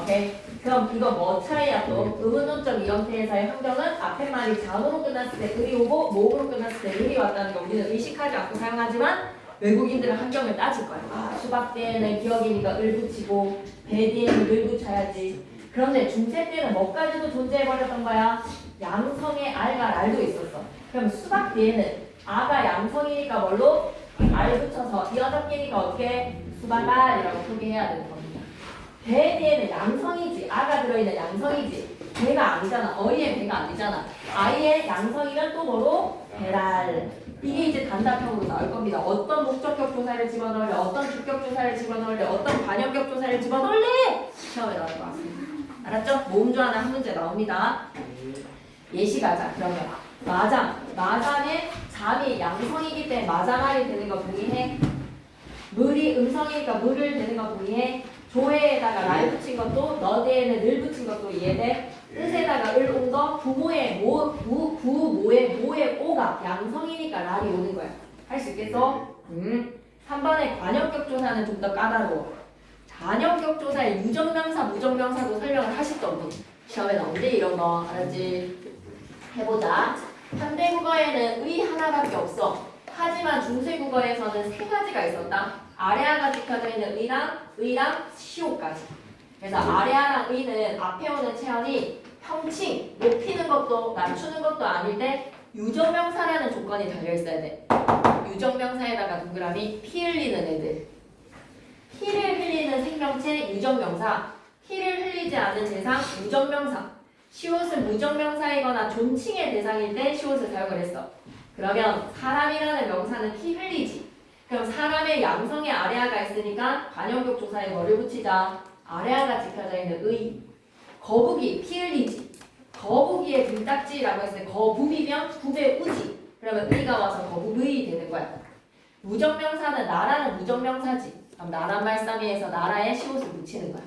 오케이. 그럼 이거 뭐 차이야 또? 의문론적 이 형태에서의 환경은 앞에 말이 자음으로 끝났을 때 을이 오고 모음으로 끝났을 때 을이 왔다는 거 우리는 의식하지 않고 사용하지만 외국인들은 환경을 따질 거야. 수박 때에는 기억이니까 을 붙이고 배 뒤에는 을 붙여야지. 그런데 중세 때는 뭐까지도 존재해버렸던 거야? 양성의 알과 랄도 있었어. 그럼 수박 뒤에는 아가 양성이니까 뭘로? 알 붙여서 이어잡기니까 어떻게? 수박알이라고 표기해야 되는 겁니다. 배 뒤에는 양성이지. 아가 들어있는 양성이지. 배가 아니잖아. 어이의 배가 아니잖아. 아이의 양성이면 또 뭐로? 배랄. 이게 이제 단답형으로 나올 겁니다. 어떤 목적격 조사를 집어넣을래? 어떤 주격 조사를 집어넣을래? 어떤 관형격 조사를 집어넣을래? 시험에 나올 것 같습니다. 알았죠? 모음조 하나 한 문제 나옵니다. 예시 가자. 그러면 마장. 마장의 잠이 양성이기 때문에 마장알이 되는 거 동의해? 물이 음성이니까 물을 되는 거 동의해? 조에다가 날 붙인 것도 너대에는 늘 붙인 것도 이해돼? 뜻에다가 을 온 거 부모의 부모의 모의 오가 양성이니까 랄이 오는 거야. 할 수 있겠어? 3번의 관형격 조사는 좀 더 까다로워. 단형격 조사의 유정명사, 무정명사도 설명을 하셨던 분. 시험에 나오는데 이런 거 알았지? 해보자. 현대국어에는 의 하나밖에 없어. 하지만 중세국어에서는 세 가지가 있었다. 아래아가 지켜져 있는 의랑 시호까지. 그래서 아래아랑 의는 앞에 오는 체언이 평칭, 높이는 것도 낮추는 것도 아닐 때 유정명사라는 조건이 달려있어야 돼. 유정명사에다가 동그라미 피 흘리는 애들. 피를 흘리는 생명체 유정명사. 피를 흘리지 않는 대상 무정명사. 시옷은 무정명사이거나 존칭의 대상일 때 시옷을 사용을 했어. 그러면 사람이라는 명사는 피 흘리지. 그럼 사람의 양성에 아래아가 있으니까 관형격 조사에 뭐를 붙이자? 아래아가 지켜져 있는 의. 거북이 피 흘리지. 거북이의 등딱지라고 했을 때 거북이면 부의 우지. 그러면 의가 와서 거북의 되는 거야. 무정명사는 나라는 무정명사지. 그럼 나란 말싸미에서 나라에 시옷을 붙이는 거야.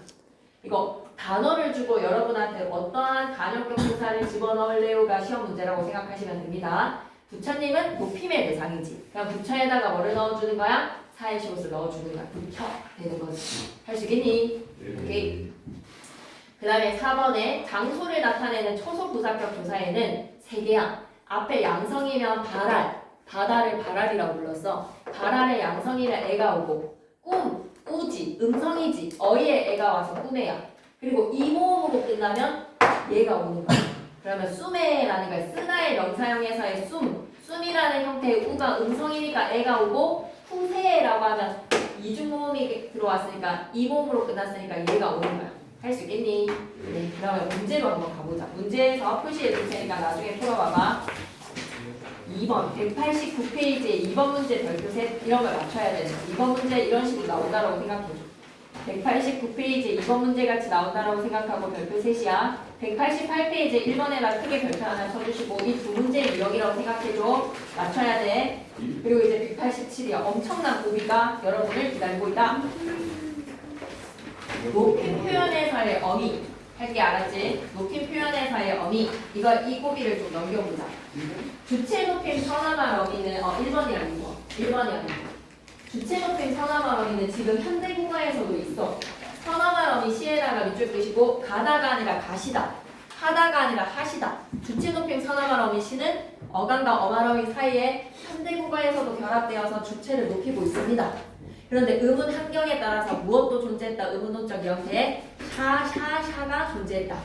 이거 단어를 주고 여러분한테 어떠한 관형격 조사를 집어넣을래요가 시험 문제라고 생각하시면 됩니다. 부처님은 높임의 대상이지. 그럼 부처에다가 뭐를 넣어주는 거야? 사의 시옷을 넣어주는 거야. 부처 되는 거지. 할 수 있겠니? 오케이. 그 다음에 4번에 장소를 나타내는 초소부사격 조사에는 3개야. 앞에 양성이면 발알, 바다를 발알이라고 불렀어. 발알의 양성이면 애가 오고, 꿈, 꾸지, 음성이지, 어이의 애가 와서 꿈애야. 그리고 이모음으로 끝나면 얘가 오는 거야. 그러면 쏨에라는 거야. 쓰다의 명사형에서의 쏨이라는 형태의 우가 음성이니까 애가 오고, 후세라고 하면 이중모음이 들어왔으니까 이모음으로 끝났으니까 얘가 오는 거야. 할 수 있겠니? 네, 그러면 문제로 한번 가보자. 문제에서 표시해 줄 테니까 나중에 풀어봐봐. 2번 189페이지에 2번 문제 별표 셋 이런 걸 맞춰야 되는 거. 2번 문제 이런 식으로 나온다라고 생각해줘. 189페이지에 2번 문제 같이 나온다라고 생각하고 별표 셋이야. 188페이지에 1번에다 크게 별표 하나 쳐주시고 이 두 문제의 유형이라고 생각해줘. 맞춰야 돼. 그리고 이제 187이야. 엄청난 고비가 여러분을 기다리고 있다. 높임 표현에서의 어미 할게 알았지? 높임 표현에서의 어미 이 고비를 좀 넘겨보자. 주체 높임 서나말 어미는 1번이야 1번이야. 주체 높임 서나말 어미는 지금 현대국어에서도 있어. 서나말 어미 시에다가 밑줄 끄시고 가다가 아니라 가시다. 하다가 아니라 하시다. 주체 높임 서나말 어미 시는 어간과 어말어미 사이에 현대국어에서도 결합되어서 주체를 높이고 있습니다. 그런데 의문 환경에 따라서 무엇도 존재했다. 의문호적 형태의 샤가 존재했다.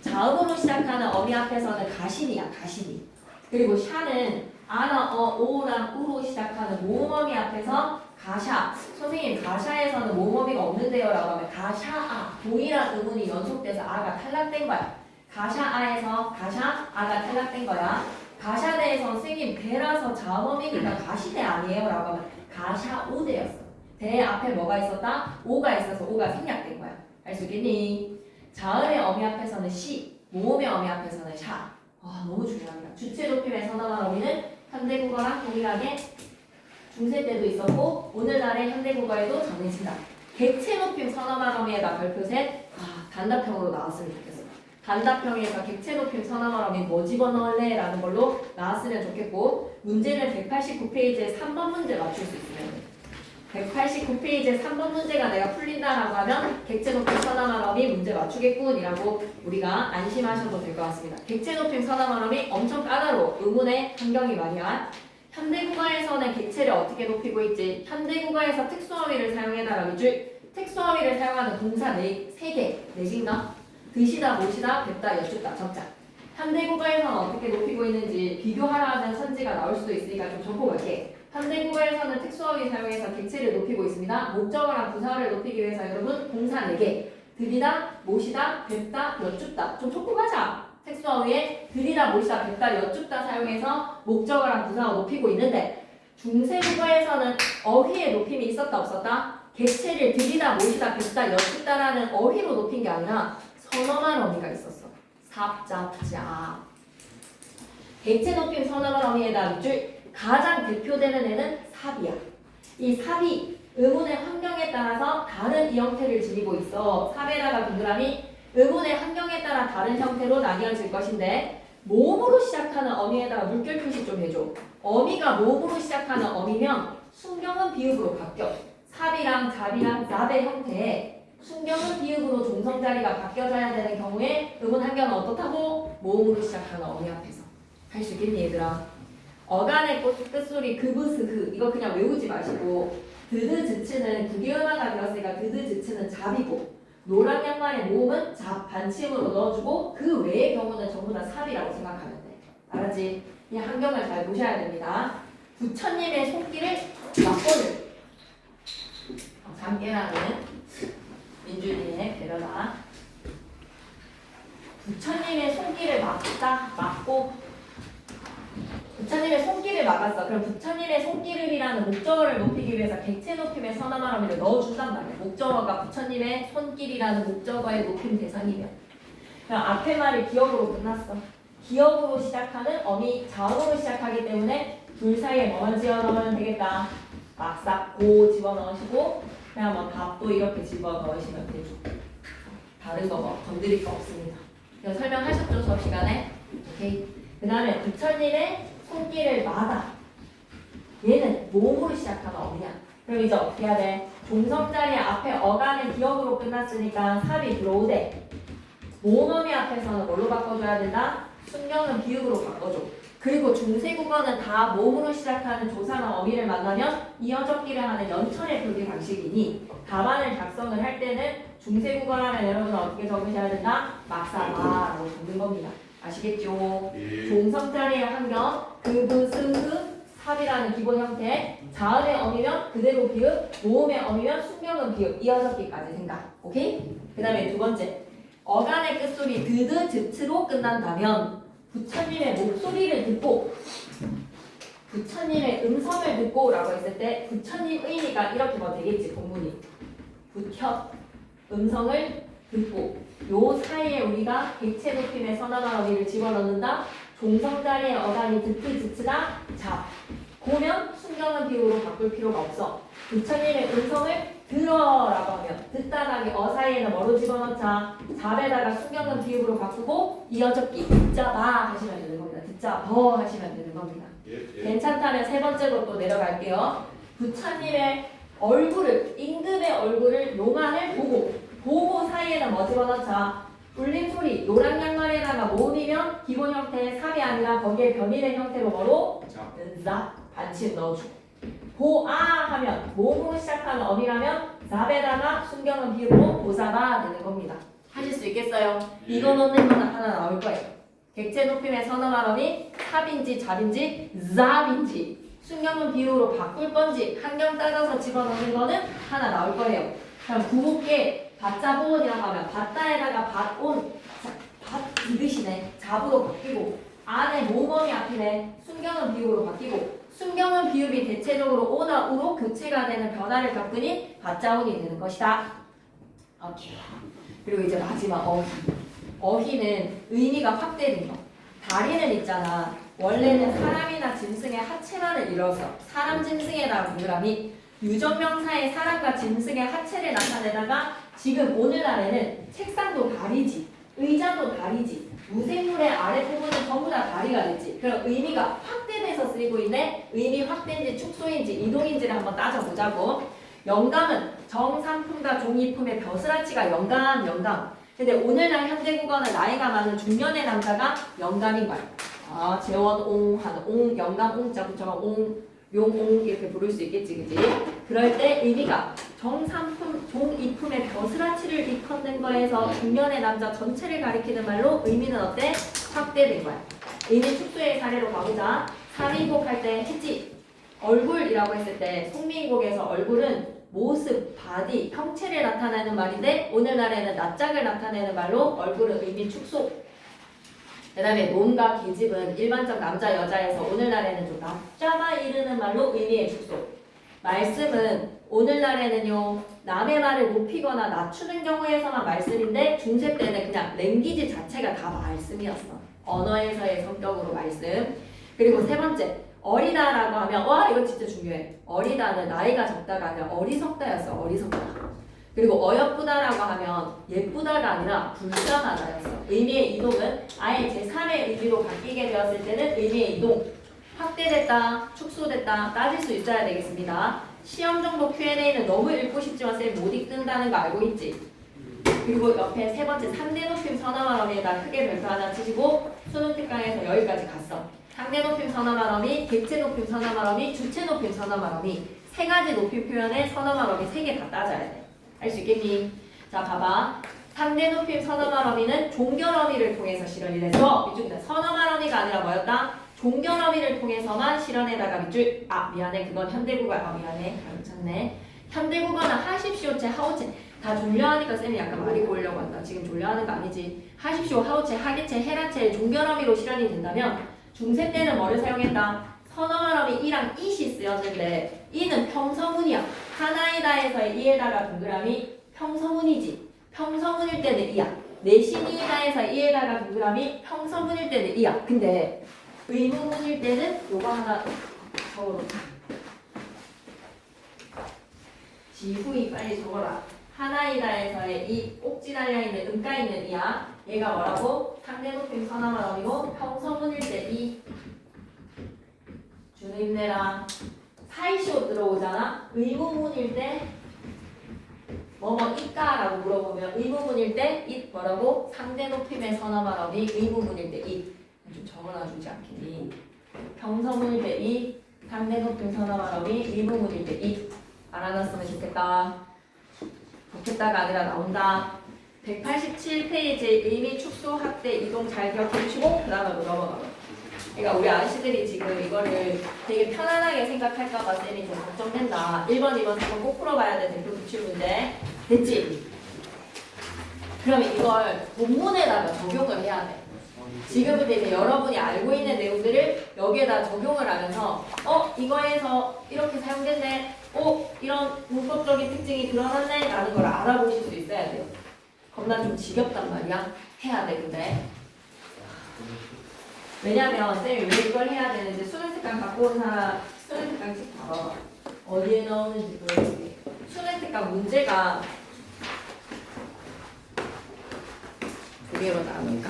자음으로 시작하는 어미 앞에서는 가신이야. 가신이. 그리고 샤는 아나, 오랑 우로 시작하는 모음어미 앞에서 가샤. 선생님 가샤에서는 모음어미가 없는데요 라고 하면 가샤아. 동일한 의문이 연속돼서 아가 탈락된 거야. 가샤아에서 가샤아가 탈락된 거야. 가샤대에서 선생님 대라서 자음어미니까 가시대 아니에요 라고 하면 가샤오대였어. 대 앞에 뭐가 있었다? 오가 있어서 오가 생략된 거야. 알 수 있겠니? 자음의 어미 앞에서는 시, 모음의 어미 앞에서는 샤. 너무 중요합니다. 주체 높임의 선언한 어미는 현대국어랑 동일하게 중세 때도 있었고 오늘날의 현대국어에도 정해진다. 객체 높임 선언한 어미에다 별표 셋. 단답형으로 나왔으면 좋겠어. 단답형에서 객체 높임 선언한 어미 뭐 집어넣을래? 라는 걸로 나왔으면 좋겠고 문제는 189페이지에 3번 문제 맞출 수 있으면 돼. 189페이지에 3번 문제가 내가 풀린다라고 하면 객체 높임 서나말 어미 문제 맞추겠군이라고 우리가 안심하셔도 될 것 같습니다. 객체 높임 서나말 어미 엄청 까다로워. 의문의 환경이 말이야. 현대국어에서는 객체를 어떻게 높이고 있지? 현대국어에서 특수어미를 사용해달라 밑줄. 특수어미를 사용하는 동사 3개, 4개인가? 드시다, 모시다, 뵙다, 여쭙다, 적자. 현대국어에서는 어떻게 높이고 있는지 비교하라 하는 선지가 나올 수도 있으니까 좀 적어볼게. 현대국어에서는 특수어미 사용해서 객체를 높이고 있습니다. 목적어랑 부사어를 높이기 위해서 여러분 동사 4개. 드리다, 모시다, 뵙다, 여쭙다. 좀 적고 가자. 색소어 위에 들이다, 모시다, 뱉다, 여쭙다 사용해서 목적어랑 부사어 높이고 있는데 중세국어에서는 어휘의 높임이 있었다 없었다? 객체를 들이다, 모시다, 뱉다, 여쭙다라는 어휘로 높인 게 아니라 선어말 어미가 있었어. 삽잡자. 객체 높임 선어말 어미에다 밑줄 가장 대표되는 애는 삽이야. 이 삽이 의문의 환경에 따라서 다른 이 형태를 지니고 있어. 삽에다가 동그라미 의문의 환경에 따라 다른 형태로 나뉘어질 것인데 모음으로 시작하는 어미에다가 물결 표시 좀 해줘. 어미가 모음으로 시작하는 어미면 순경은 비읍으로 바뀌어. 삽이랑 잡이랑 납의 형태에 순경은 비읍으로 종성 자리가 바뀌어져야 되는 경우에 의문 환경은 어떻다고? 모음으로 시작하는 어미 앞에서. 할 수 있겠니 얘들아? 어간의 끝소리 그브스흐 이거 그냥 외우지 마시고 드드즈츠는 국유음화가 되었으니까 드드즈츠는 잡이고 노란 양말의 모음은 잡 반침으로 넣어주고 그 외의 경우는 전부 다 삽이라고 생각하면 돼. 알았지? 이 환경을 잘 보셔야 됩니다. 부처님의 손길을 맛보는 잠깨라는 민준이의 배려다. 부처님의 손길을 막고 부처님의 손길을 막았어. 그럼 부처님의 손길을이라는 목적어를 높이기 위해서 객체 높임의 선언한 어미를 넣어준단 말이야. 목적어가 부처님의 손길이라는 목적어의 높임 대상이면. 그럼 앞에 말이 기억으로 끝났어. 기억으로 시작하는 어미 자음으로 시작하기 때문에 둘 사이에 뭐만 집어넣으면 되겠다. 막삭 고 집어넣으시고 그냥 뭐 밥도 이렇게 집어넣으시면 되죠. 다른 거 뭐 건드릴 거 없습니다. 이거 설명하셨죠? 수업 시간에? 오케이. 그 다음에 부처님의 손길을 막아. 얘는 모음으로 시작하는 어미야. 그럼 이제 어떻게 해야 돼? 종성자리 앞에 어간은 기억으로 끝났으니까 삽이 들어오되 모음어미 앞에서는 뭘로 바꿔줘야 된다? 순경은 비읍으로 바꿔줘. 그리고 중세국어는 다 모음으로 시작하는 조사나 어미를 만나면 이어적기를 하는 연철의 표기 방식이니 답안을 작성을 할 때는 중세국어라면 여러분은 어떻게 적으셔야 된다? 막사마라고 적는 겁니다. 아시겠죠? 종성자리의 환경 그브스흐 삽이라는 기본 형태 자음의 어미면 그대로 비읍 모음의 어미면 순경은 비읍 이어적기까지 생각. 오케이? 그 다음에 두 번째 어간의 끝소리 드드즈츠로 끝난다면 부처님의 목소리를 듣고 부처님의 음성을 듣고 라고 했을 때 부처님 의미가 이렇게 뭐 되겠지 본문이 부처 음성을 듣고 요 사이에 우리가 객체 높임의 선언한 어미를 집어넣는다. 종성자리의 어간이 드트즈츠다 잡 고면 순경은 비읍으로 바꿀 필요가 없어. 부처님의 음성을 들어라고 하면 듣다라기 어 사이에는 뭐로 집어넣자? 잡에다가 순경은 비읍으로 바꾸고 이어적기 듣자봐 하시면 되는 겁니다. 듣자버 하시면 되는 겁니다. 괜찮다면 세 번째로 또 내려갈게요. 부처님의 얼굴을 임금의 얼굴을 용안을 보고 사이에는 뭐 집어넣자? 울림소리 노란 양말에다가 모음이면 기본 형태의 삽이 아니라 거기에 변이된 형태로 뭐로? 자 반침 넣어주고 보아 하면 모음으로 시작하는 어미라면 zap에다가 순경은 비읍으로 보사가 되는 겁니다. 하실 수 있겠어요? 이거 넣는 건 하나 나올 거예요. 객체 높임의 선언한 어미 삽인지 잡인지 zap인지 순경은 비읍으로 바꿀 건지 한경 따져서 집어넣는 거는 하나 나올 거예요. 그럼 구목계 밭자보온이라고 하면 밭다에다가 밭온 밭 디귿이네. 잡으로 바뀌고 안에 모음어미 앞이네. 순경은 비읍으로 바뀌고 순경은 비읍이 대체적으로 오나 우로 교체가 되는 변화를 겪으니 밭자온이 되는 것이다. 오케이. 그리고 이제 마지막 어휘. 어휘는 의미가 확대된 거. 다리는 있잖아. 원래는 사람이나 짐승의 하체만을 이뤄서 사람 짐승에다가 동그라미 유전명사의 사람과 짐승의 하체를 나타내다가 지금 오늘날에는 책상도 다리지 의자도 다리지 무생물의 아랫부분은 전부 다 다리가 됐지. 그럼 의미가 확대돼서 쓰이고 있네. 의미 확대인지 축소인지 이동인지를 한번 따져보자고. 영감은 정상품과 종이품의 벼슬아치가 영감. 근데 오늘날 현대국어는 나이가 많은 중년의 남자가 영감인 거야. 아, 재원옹 하는 옹, 영감 옹자 붙여서 옹, 용옹 이렇게 부를 수 있겠지, 그지? 그럴 때 의미가 정상품, 종이품의 벼슬아치를 일컫는 거에서 중년의 남자 전체를 가리키는 말로 의미는 어때? 확대된 거야. 의미 축소의 사례로 가보자. 사민곡 할 때 했지. 얼굴이라고 했을 때 송민곡에서 얼굴은 모습, 바디, 형체를 나타내는 말인데 오늘날에는 낯짝을 나타내는 말로 얼굴은 의미 축소. 그 다음에 논과 계집은 일반적 남자 여자에서 오늘날에는 좀 낮잡아 이르는 말로 의미의 축소. 말씀은 오늘날에는요 남의 말을 높이거나 낮추는 경우에서만 말씀인데 중세 때는 그냥 랭귀지 자체가 다 말씀이었어. 언어에서의 성격으로 말씀. 그리고 세 번째 어리다라고 하면 와 이거 진짜 중요해. 어리다는 나이가 적다가 아니라 어리석다였어. 어리석다. 그리고 어여쁘다라고 하면 예쁘다가 아니라 불쌍하다였어. 의미의 이동은 아예 제3의 의미로 바뀌게 되었을 때는 의미의 이동 확대됐다, 축소됐다 따질 수 있어야 되겠습니다. 시험 정보 Q&A는 너무 읽고 싶지만 쌤 못 읽는다는 거 알고 있지? 그리고 옆에 세 번째 상대 높임 선어말어미에다 크게 별표 하나 치시고 수능 특강에서 여기까지 갔어. 상대 높임 선어말어미, 객체 높임 선어말어미, 주체 높임 선어말어미 세 가지 높임 표현에 선어말어미 세 개 다 따져야 돼. 할 수 있겠니? 자 봐봐. 상대 높임 선어말어미는 종결어미를 통해서 실현이 돼서 밑줄기다. 선어말어미가 아니라 뭐였다? 종결어미를 통해서만 실현에다가 밑줄 미안해 그건 현대국어야. 미안해 잘못했네. 현대국어는 하십시오체 하오체 다 졸려하니까 쌤이 약간 말이 고우려고 한다. 지금 졸려하는 거 아니지. 하십시오 하오체 하계체 헤라체 종결어미로 실현이 된다면 중세 때는 뭐를 사용했다? 선어말어미 이랑 이시 쓰였는데 이는 평서문이야. 하나이다에서의 이에다가 동그라미 평서문이지. 평서문일 때는 이야. 내신이다에서 이에다가 동그라미 평서문일 때는 이야. 근데 의문문일 때는 요거 하나 적어놓자. 지후이 빨리 적어라. 하나이다에서의 이 꼭지 달려있는 음가 있는 이야. 얘가 뭐라고? 상대 높임 선어말어미고 평서문일 때 이. 준우 힘내라. 사이시옷 들어오잖아. 의문문일 때 뭐뭐 있까라고 물어보면 의문문일 때 it 뭐라고? 상대 높임의 선어말어미 의문문일 때 it 좀 적어놔주지 않겠니? 평서문일 때 it 상대 높임 선어말어미 의문문일 때 it 알아놨으면 좋겠다. 좋겠다가 아니라 나온다. 187페이지 의미 축소 확대 이동 잘 기억해주시고 그 다음으로 넘어가요. 그러니까 우리 아저씨들이 지금 이거를 되게 편안하게 생각할까봐 쌤이 좀 걱정된다. 1번, 2번, 3번 꼭 풀어봐야 돼. 대표 기출문제. 됐지? 그러면 이걸 본문에다가 적용을 해야 돼. 지금부터 이제 여러분이 알고 있는 내용들을 여기에다 적용을 하면서 이거에서 이렇게 사용됐네. 이런 문법적인 특징이 드러났네. 라는 걸 알아보실 수 있어야 돼요. 겁나 좀 지겹단 말이야. 해야 돼 근데. 왜냐면 쌤이 왜 이걸 해야 되는지 수능 특강 갖고 온 사람 수능 특강 책 봐봐. 어디에 나오는지 보여줄게. 수능 특강 문제가 두 개로 나오니까.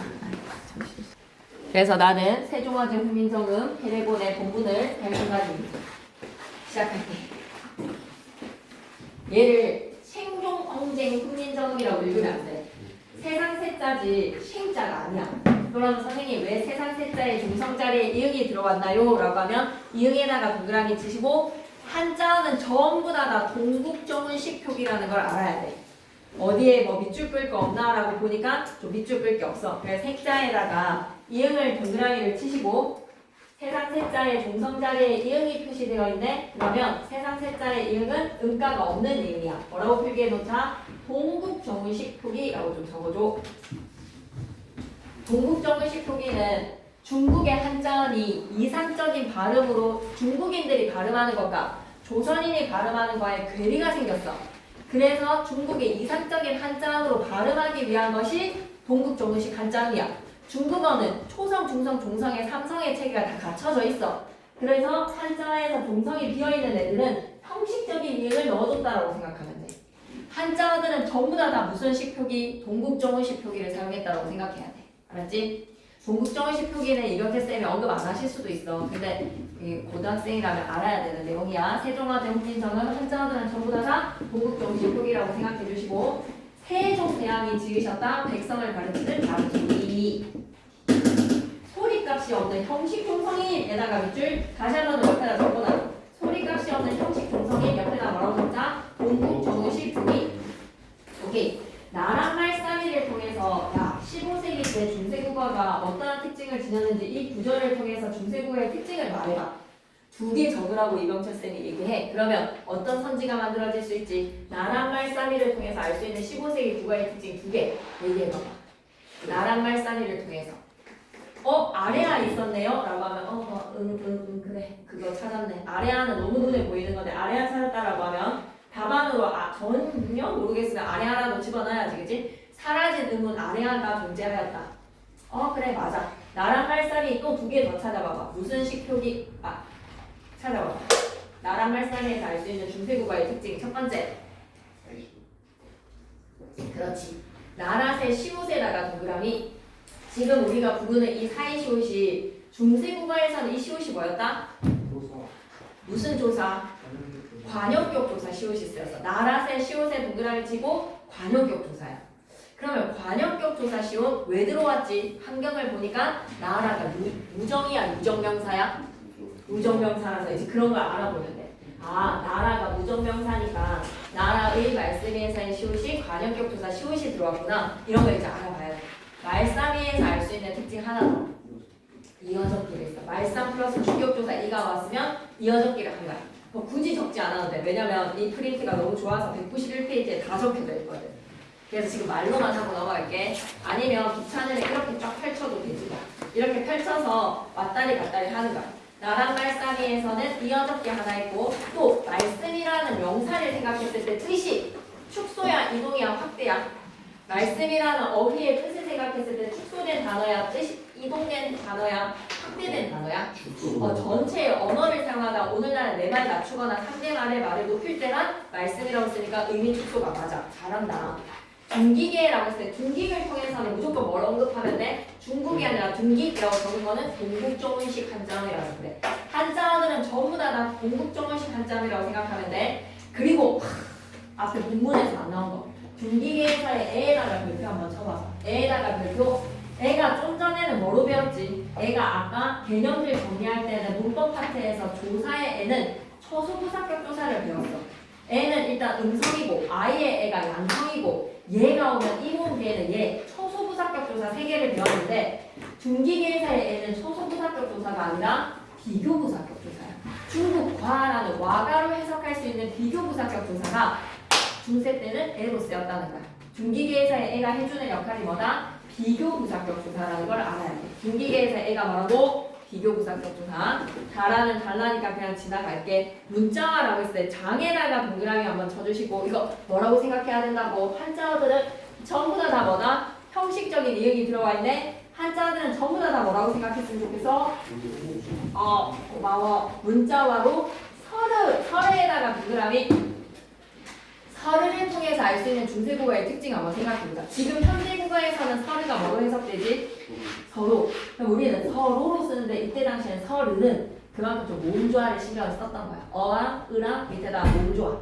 그래서 나는 세종화재 훈민정음 해례본의 본문을 할 생각입니다. 시작할게. 얘를 생종엉쟁 훈민정음이라고 읽으면 안 돼. 세상 세자지 생자가 아니야. 그럼 선생님 왜 세상 세자의 중성자리에 이응이 들어왔나요? 라고 하면 이응에다가 동그라미 치시고 한자어는 전부 다 동국정운식 표기라는 걸 알아야 돼. 어디에 뭐 밑줄 끌 거 없나? 라고 보니까 좀 밑줄 끌 게 없어. 그래서 색자에다가 이응을 동그라미를 치시고 세상 세자의 중성자리에 이응이 표시되어 있네? 그러면 세상 세자의 이응은 음가가 없는 이응이야. 뭐라고 표기해 놓자? 동국정운식 표기라고 좀 적어줘. 동국정운식 표기는 중국의 한자어니 이상적인 발음으로 중국인들이 발음하는 것과 조선인이 발음하는 거에 괴리가 생겼어. 그래서 중국의 이상적인 한자어로 발음하기 위한 것이 동국정운식 한자어이야. 중국어는 초성, 중성, 종성의 3성의 체계가 다 갖춰져 있어. 그래서 한자어에서 종성이 비어있는 애들은 형식적인 이응을 넣어줬다라고 생각하면 돼. 한자어들은 전부 다 무슨 식표기? 동국정운식 표기를 사용했다라고 생각해야 돼. 알았지? 동국정운식 표기는 이렇게 쌤이 언급 안 하실 수도 있어. 근데 고등학생이라면 알아야 되는 내용이야. 세종화재 훈민정음 한자어들은 전부 다 동국정운식 표기라고 생각해 주시고 세종대왕이 지으셨다. 백성을 가르치는 나무기. 소리값이 없는 형식 종성인 에다가 밑줄 다시 한번 더 옆에다 적어놔. 소리값이 없는 형식 종성인 옆에다 뭐라고 적자? 동국정운식 표기. 오케이. 나란 말싸미를 통해서 15세기 때 중세국어가 어떠한 특징을 지녔는지 이 구절을 통해서 중세국어의 특징을 말해봐. 두 개 적으라고 이병철 쌤이 얘기해. 그러면 어떤 선지가 만들어질 수 있지? 나란 말싸미를 통해서 알 수 있는 15세기 국어의 특징 두 개 얘기해봐봐. 나란 말싸미를 통해서 아레아 있었네요? 라고 하면 그래 그거 찾았네. 아레아는 너무 눈에 보이는 건데 아레아 찾았다라고 하면 답안으로 전혀 모르겠으면 아레아라고 집어넣어야지 그치? 사라진 의문 아레아가 존재하였다. 그래 맞아. 나랑 말살이 또 2개 더 찾아봐봐. 무슨 식표기 찾아봐봐. 나랑 말살이에서 알 수 있는 중세국어의 특징 첫 번째. 그렇지. 나라세 시옷에다가 동그라미. 지금 우리가 부르는 이 사이시옷이 중세국어에서는 이 시옷이 뭐였다? 무슨 조사? 관역격 조사 시옷이 쓰였어. 나라세 시옷에 동그라미 치고 관역격 조사야. 그러면 관역격 조사 시옷 왜 들어왔지? 환경을 보니까 나라가 무정이야 무정명사야? 무정명사라서 이제 그런 걸 알아보면 돼. 나라가 무정명사니까 나라의 말씀에서의 시옷이 관역격 조사 시옷이 들어왔구나. 이런 거 이제 알아봐야 돼. 말싸미에서 알 수 있는 특징 하나 더. 이어적기를 있어. 말싸 플러스 주격조사 이가 왔으면 이어적기를 한 거야. 굳이 적지 않아도 돼. 왜냐면 이 프린트가 너무 좋아서 191페이지에 다 적혀져 있거든. 그래서 지금 말로만 하고 넘어갈게. 아니면 귀찮으면 이렇게 쫙 펼쳐도 되지 뭐. 이렇게 펼쳐서 왔다리 갔다리 하는 거야. 나랑 말싸미에서는 이어적기 하나 있고 또 말씀이라는 명사를 생각했을 때 뜻이 축소야 이동이야 확대야. 말씀이라는 어휘의 뜻을 생각했을 때 축소된 단어야, 뜻이 이동된 단어야, 확대된 단어야. 전체의 언어를 사용하다 오늘날은 내 말 낮추거나 상대말의 말을 높일 때만 말씀이라고 쓰니까 의미 축소가 맞아. 잘한다. 둥기계라고 했을 때 둥기를 통해서는 무조건 뭘 언급하면 돼? 중국이 아니라 둥기라고 적은 거는 동국정원식 한자어라고 그래. 한자어들은 전부 다 동국정원식 한자어라고 생각하면 돼. 그리고 앞에 본문에서 안 나온 거. 둥기계에서의 애에다가 별표 한번 쳐봐. 애에다가 별표. 애가 좀 전에는 뭐로 배웠지? 애가 아까 개념들 정리할 때는 문법 파트에서 조사의 애는 초소부사격 조사를 배웠어. 애는 일단 음성이고 아이의 애가 양성이고 얘가 오면 이 모음 뒤에는 얘 초소부사격 조사 3개를 배웠는데 둥기계에서의 애는 초소부사격 조사가 아니라 비교부사격 조사야. 중국과라는 와가로 해석할 수 있는 비교부사격 조사가 중세 때는 애로 쓰였다는 거야. 중기계에서의 애가 해주는 역할이 뭐다? 비교부사격 조사라는 걸 알아야 돼. 중기계에서의 애가 뭐라고? 비교부사격 조사. 달아는 달라니까 그냥 지나갈게. 문자어라고 했을 때 장에다가 동그라미 한번 쳐주시고 이거 뭐라고 생각해야 된다고? 한자어들은 전부 다 뭐다? 형식적인 이응이 들어와 있네. 한자어들은 전부 다 뭐라고 생각했으면 좋겠어? 고마워. 문자어로 설에다가 동그라미. 서르를 통해서 알 수 있는 중세국어의 특징 한번 생각해보자. 지금 현대국어에서는 서르가 뭐로 해석되지? 서로. 그럼 우리는 서로로 쓰는데 이때 당시에는 서르는 그만큼 좀 모음조화를 신경을 썼던 거야. 어랑 으랑 밑에다 모음조화.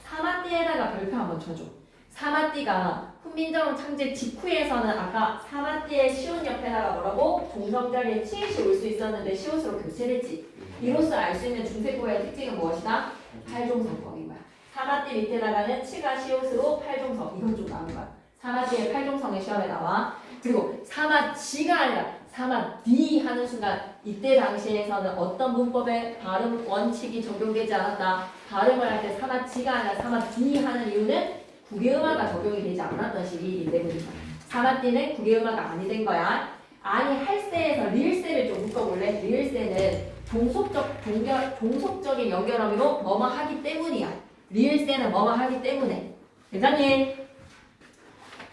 사마띠에다가 별표 한번 쳐줘. 사마띠가 훈민정음 창제 직후에서는 아까 사마띠의 시옷 옆에다가 뭐라고? 동성자리에 치읓이 올 수 있었는데 시옷으로 교체를 했지. 이로써 알 수 있는 중세국어의 특징은 무엇이다? 팔종성법인 거야. 사마띠 밑에다가는 치가 시옷으로 팔종성. 이건 좀 나은 거야. 사마띠의 팔종성의 시험에 나와. 그리고 사마지가 아니라 사마디 하는 순간 이때 당시에서는 어떤 문법의 발음 원칙이 적용되지 않았다. 발음을 할 때 사마지가 아니라 사마디 하는 이유는 국외음화가 적용이 되지 않았던 시기이기 때문이다. 사마띠는 국외음화가 아니 된 거야. 아니 할세에서 리을세를 좀 묶어볼래? 리을세는 종속적인 연결어미로 뭐뭐 하기 때문이야. 리을세는 뭐뭐 하기 때문에. 대장님.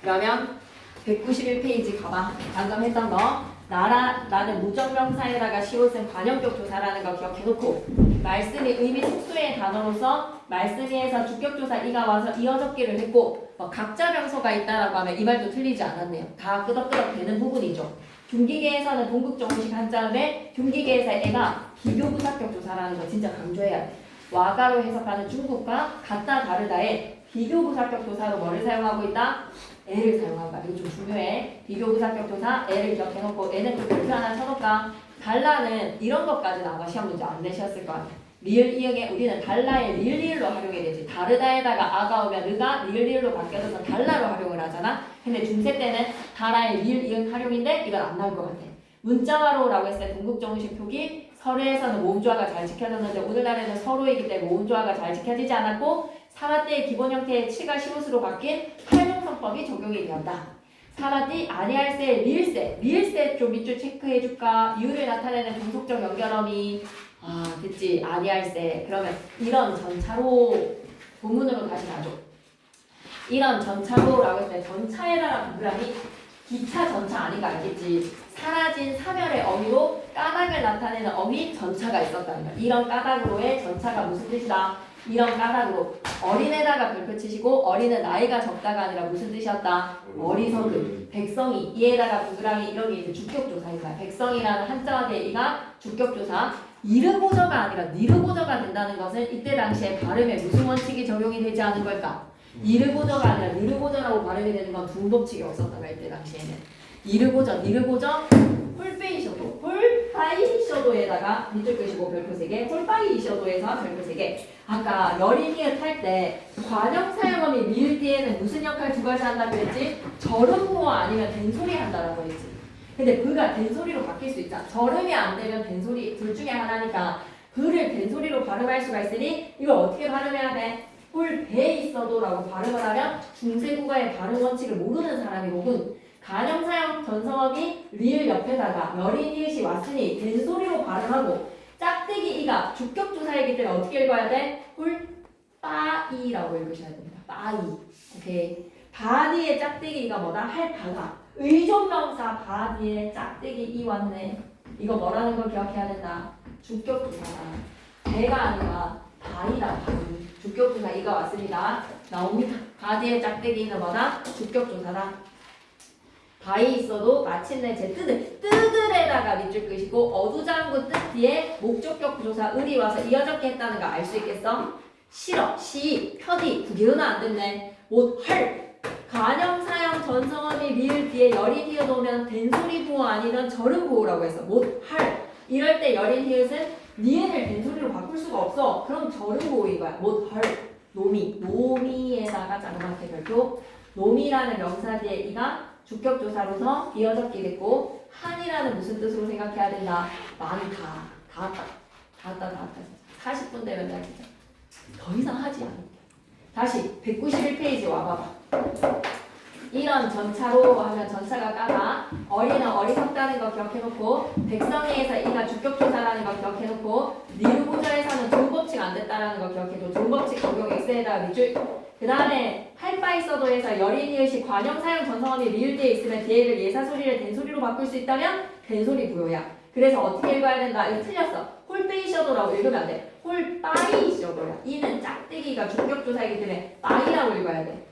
그러면 191페이지 가봐. 방금 했던 거. 나는 무정명사에다가 시옷은 관형격 조사라는 거 기억해놓고 말씀이 의미 속수의 단어로서 말씀에서 주격조사 이가 와서 이어적기를 했고 각자 명소가 있다라고 하면 이 말도 틀리지 않았네요. 다 끄덕끄덕 되는 부분이죠. 중기계에서는 동국정식 한자음에 중기계에서의 애가 비교부사격 조사라는 거 진짜 강조해야 돼. 와가로 해석하는 중국과 같다 다르다의 비교부사격 조사로 뭐를 사용하고 있다? 애를 사용하는 거야. 이거 좀 중요해. 비교부사격 조사 애를 기억해놓고 애는 또 별표 하나 쳐놓을까? 달라는 이런 것까지는 아마 시험 문제 안 내셨을 거 아니야. 리을 이응에 우리는 달라의 리을로 활용해야 되지. 다르다에다가 아가 오면 르가 리을로 바뀌어서 달라로 활용을 하잖아. 근데 중세 때는 달라의 리을 이응 활용인데 이건 안 나올 것 같아. 문자화로라고 했을 때 동국정식 표기 서류에서는 모음조화가 잘 지켜졌는데 오늘날에는 서로이기 때문에 모음조화가 잘 지켜지지 않았고 사마띠의 기본 형태의 치가 시옷으로 바뀐 활용성법이 적용이 되었다. 사라지 아니할세 리을세 좀 밑줄 체크해줄까? 이유를 나타내는 종속적 연결어미 됐지 아니할세. 그러면 이런 전차로 본문으로 다시 가죠. 이런 전차로라고 했을 때 전차에다가 동그라미 기차 전차 아닌가 알겠지? 사라진 사멸의 어미로 까닭을 나타내는 어미 전차가 있었다는 거야. 이런 까닭으로의 전차가 무슨 뜻이다? 이런 까닭으로 어린애다가 별표 치시고 어린은 나이가 적다가 아니라 무슨 뜻이었다? 어리석은 백성이 이에다가 동그라미 이런 게 이제 주격조사인 거야. 백성이라는 한자와 대이가 주격조사. 이르고저가 아니라 니르고저가 된다는 것은 이때 당시에 발음에 무슨 원칙이 적용이 되지 않은 걸까? 이르고저가 아니라 니르고저라고 발음이 되는 건 둔법칙이 없었던 거야. 이때 당시에는 이르고저 니르고저 홀페이셔도 홀파이셔도에다가 밑줄 끄시고 별표 3개 홀파이셔도에서 별표 3개. 아까 여린이을 탈 때 관형사용어미 미을 뒤에는 무슨 역할 두 가지 한다고 했지? 절음부어 아니면 된소리 한다라고 했지. 근데 그가 된소리로 바뀔 수 있잖아. 절음이 안 되면 된소리 둘 중에 하나니까 그를 된소리로 발음할 수가 있으니 이걸 어떻게 발음해야 돼? 홀배 있어도라고 발음을 하면 중세국어의 발음 원칙을 모르는 사람이로군. 간형사용 전성어미 리을 옆에다가 여린 이릇이 왔으니 된소리로 발음하고 짝대기 이가 주격조사이기 때문에 어떻게 읽어야 돼? 홀빠이라고 읽으셔야 됩니다. 빠이. 오케이. 바디의 짝대기 이가 뭐다? 할바가. 의존명사 바디의 짝대기 이 왔네. 이거 뭐라는 걸 기억해야 된다. 주격조사다. 배가 아니라 바이다. 바이. 주격조사 이가 왔습니다. 나옵니다. 바디의 짝대기는 뭐다? 주격조사다. 바이 있어도 마침내 제 뜨들에다가 밑줄 끄시고 어두장구 뜻 뒤에 목적격 조사 을이 와서 이어졌게 했다는 거 알 수 있겠어? 싫어, 시, 편이, 구기은은 안 됐네. 못, 할. 간형사형 전성어미 미을 뒤에 열인 히읗 오면 된소리 부호 아니면 절음 부호라고 했어. 못, 할. 이럴 때 열인 히읗은 니은을 된소리로 바꿀 수가 없어. 그럼 절음 부호인 거야. 못, 할. 노미. 노미에다가 자그맣게 별표. 노미라는 명사 뒤에 이가 주격조사로서 이어졌게 됐고 한이라는 무슨 뜻으로 생각해야 된다? 많다. 다 왔다. 40분 되면 나 진짜 더 이상 하지 않을게. 다시 191페이지 와봐봐. 이런 전차로 하면 전차가 까다. 어린은 어리석다는 거 기억해놓고 백성에서 이가 주격조사라는 거 기억해놓고 니르고저에서는 존법칙 안 됐다라는 거 기억해줘. 존법칙 적용 X에다가 밑줄. 그 다음에 할바이서도에서 여린 이릇이 관형사용 전성어미 리을 뒤에 있으면 뒤에를 예사소리를 된소리로 바꿀 수 있다면 된소리 부호야. 그래서 어떻게 읽어야 된다? 이거 틀렸어. 홀페이셔도라고 읽으면 안 돼. 홀바이셔도야. 이는 짝대기가 주격조사이기 때문에 바이라고 읽어야 돼.